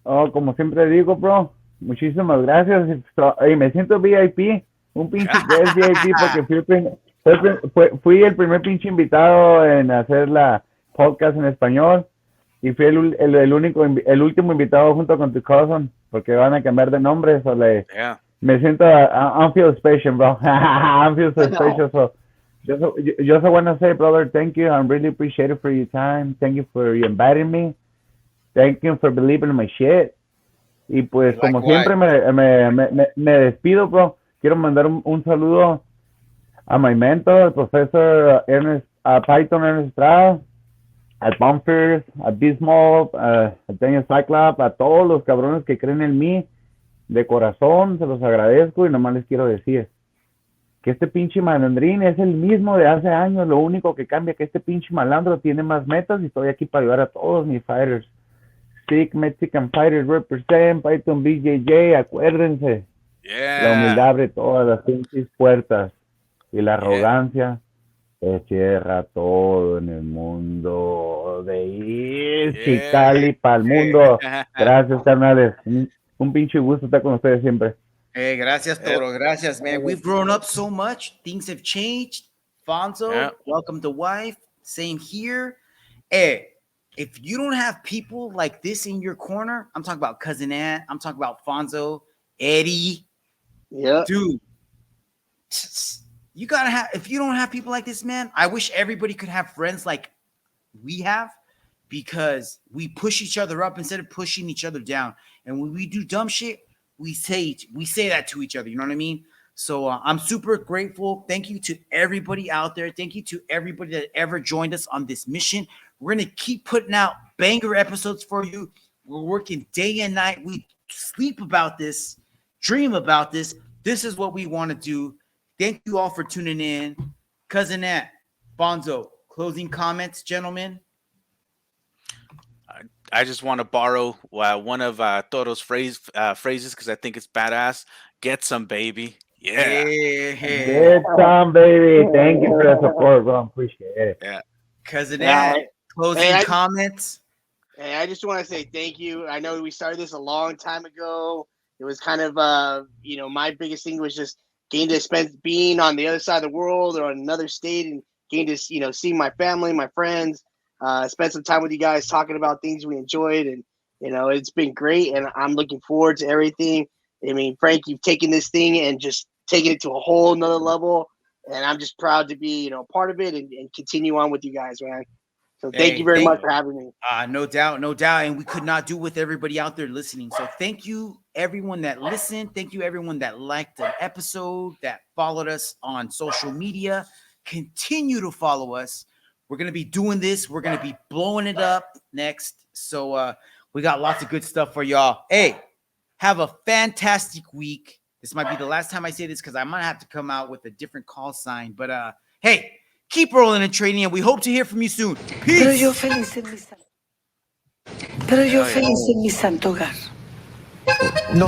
[SPEAKER 5] Oh, como siempre digo, bro, muchísimas gracias. Y me siento VIP, un pinche guest VIP porque fui el primer pinche invitado en hacer la podcast en español y fui el último invitado junto con tu cousin porque van a cambiar de nombre. Me siento, I feel special, bro. I feel so special. So just want to say, brother, thank you. I'm really appreciative for your time. Thank you for inviting me. Thank you for believing in my shit. Y pues como siempre me despido, bro. Quiero mandar un saludo a mi mentor, el profesor Python Ernest Estrada, al Bumpers, a Bismol, a Daniel Cyclops, a todos los cabrones que creen en mí. De corazón, se los agradezco y nomás les quiero decir que este pinche malandrín es el mismo de hace años. Lo único que cambia es que este pinche malandro tiene más metas y estoy aquí para ayudar a todos mis fighters. Sick Mexican Fighters represent, Python BJJ, acuérdense. La humildad abre todas las pinches puertas y la arrogancia se cierra todo en el mundo de Chicali para el mundo. Gracias, carnales. Un pinche gusto estar con ustedes siempre.
[SPEAKER 2] Hey, gracias, Toro. Gracias, man. We've grown up so much. Things have changed. Fonzo, welcome to wife. Same here. Hey, if you don't have people like this in your corner, I'm talking about Cousin Ant, I'm talking about Fonzo, Eddie.
[SPEAKER 4] Yeah.
[SPEAKER 2] Dude, you gotta have, if you don't have people like this, man, I wish everybody could have friends like we have, because we push each other up instead of pushing each other down. And when we do dumb shit, we say that to each other. You know what I mean? So I'm super grateful. Thank you to everybody out there. Thank you to everybody that ever joined us on this mission. We're going to keep putting out banger episodes for you. We're working day and night. We sleep about this, dream about this. This is what we want to do. Thank you all for tuning in. Cousin Ant, Bonzo, closing comments, gentlemen.
[SPEAKER 3] I just want to borrow one of Toro's phrases because I think it's badass. Get some, baby. Yeah.
[SPEAKER 2] Hey.
[SPEAKER 5] Get some, baby. Thank you for the support, bro. Appreciate it.
[SPEAKER 3] Yeah.
[SPEAKER 2] Cousin Ant, closing comments.
[SPEAKER 4] Hey, I just want to say thank you. I know we started this a long time ago. It was kind of, my biggest thing was just getting to being on the other side of the world or on another state and getting to, see my family, my friends. Spent some time with you guys talking about things we enjoyed, and it's been great, and I'm looking forward to everything. I mean, Frank, you've taken this thing and just taken it to a whole nother level, and I'm just proud to be part of it and continue on with you guys, man. So thank you very much for having me.
[SPEAKER 2] No doubt, and we could not do with everybody out there listening. So thank you everyone that listened. Thank you everyone that liked the episode, that followed us on social media. Continue to follow us. We're going to be doing this. We're going to be blowing it up next. So we got lots of good stuff for y'all. Hey, have a fantastic week. This might be the last time I say this because I might have to come out with a different call sign. But hey, keep rolling and trading, and we hope to hear from you soon. Peace.
[SPEAKER 7] Pero yo feliz en mi santo hogar.
[SPEAKER 6] No.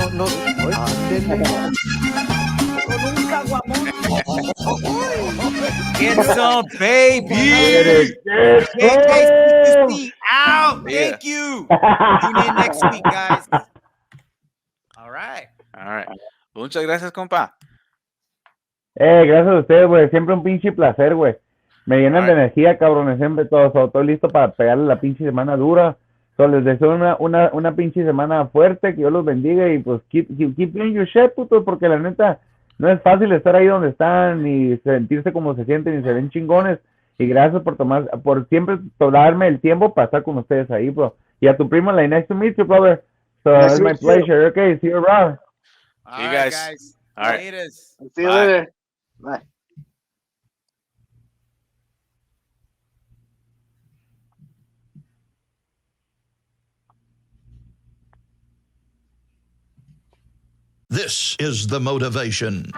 [SPEAKER 2] Get some, baby. KKCC out. Thank you. Tune in next week, guys. All right.
[SPEAKER 3] Muchas gracias, compa.
[SPEAKER 5] Gracias a ustedes, güey. Siempre un pinche placer, güey. Me llenan de energía, cabrones. Siempre todo listo para pegarle la pinche semana dura. Les deseo una pinche semana fuerte, que Dios los bendiga y pues keep doing your shit, puto, porque la neta no es fácil estar ahí donde están y sentirse como se sienten y se ven chingones. Y gracias por siempre darme el tiempo para estar con ustedes ahí, bro. Y a tu primo, like, nice to meet you, brother. So it's my pleasure. Okay, see you around.
[SPEAKER 3] See you guys. All right.
[SPEAKER 4] See you later. Bye.
[SPEAKER 1] This is the motivation.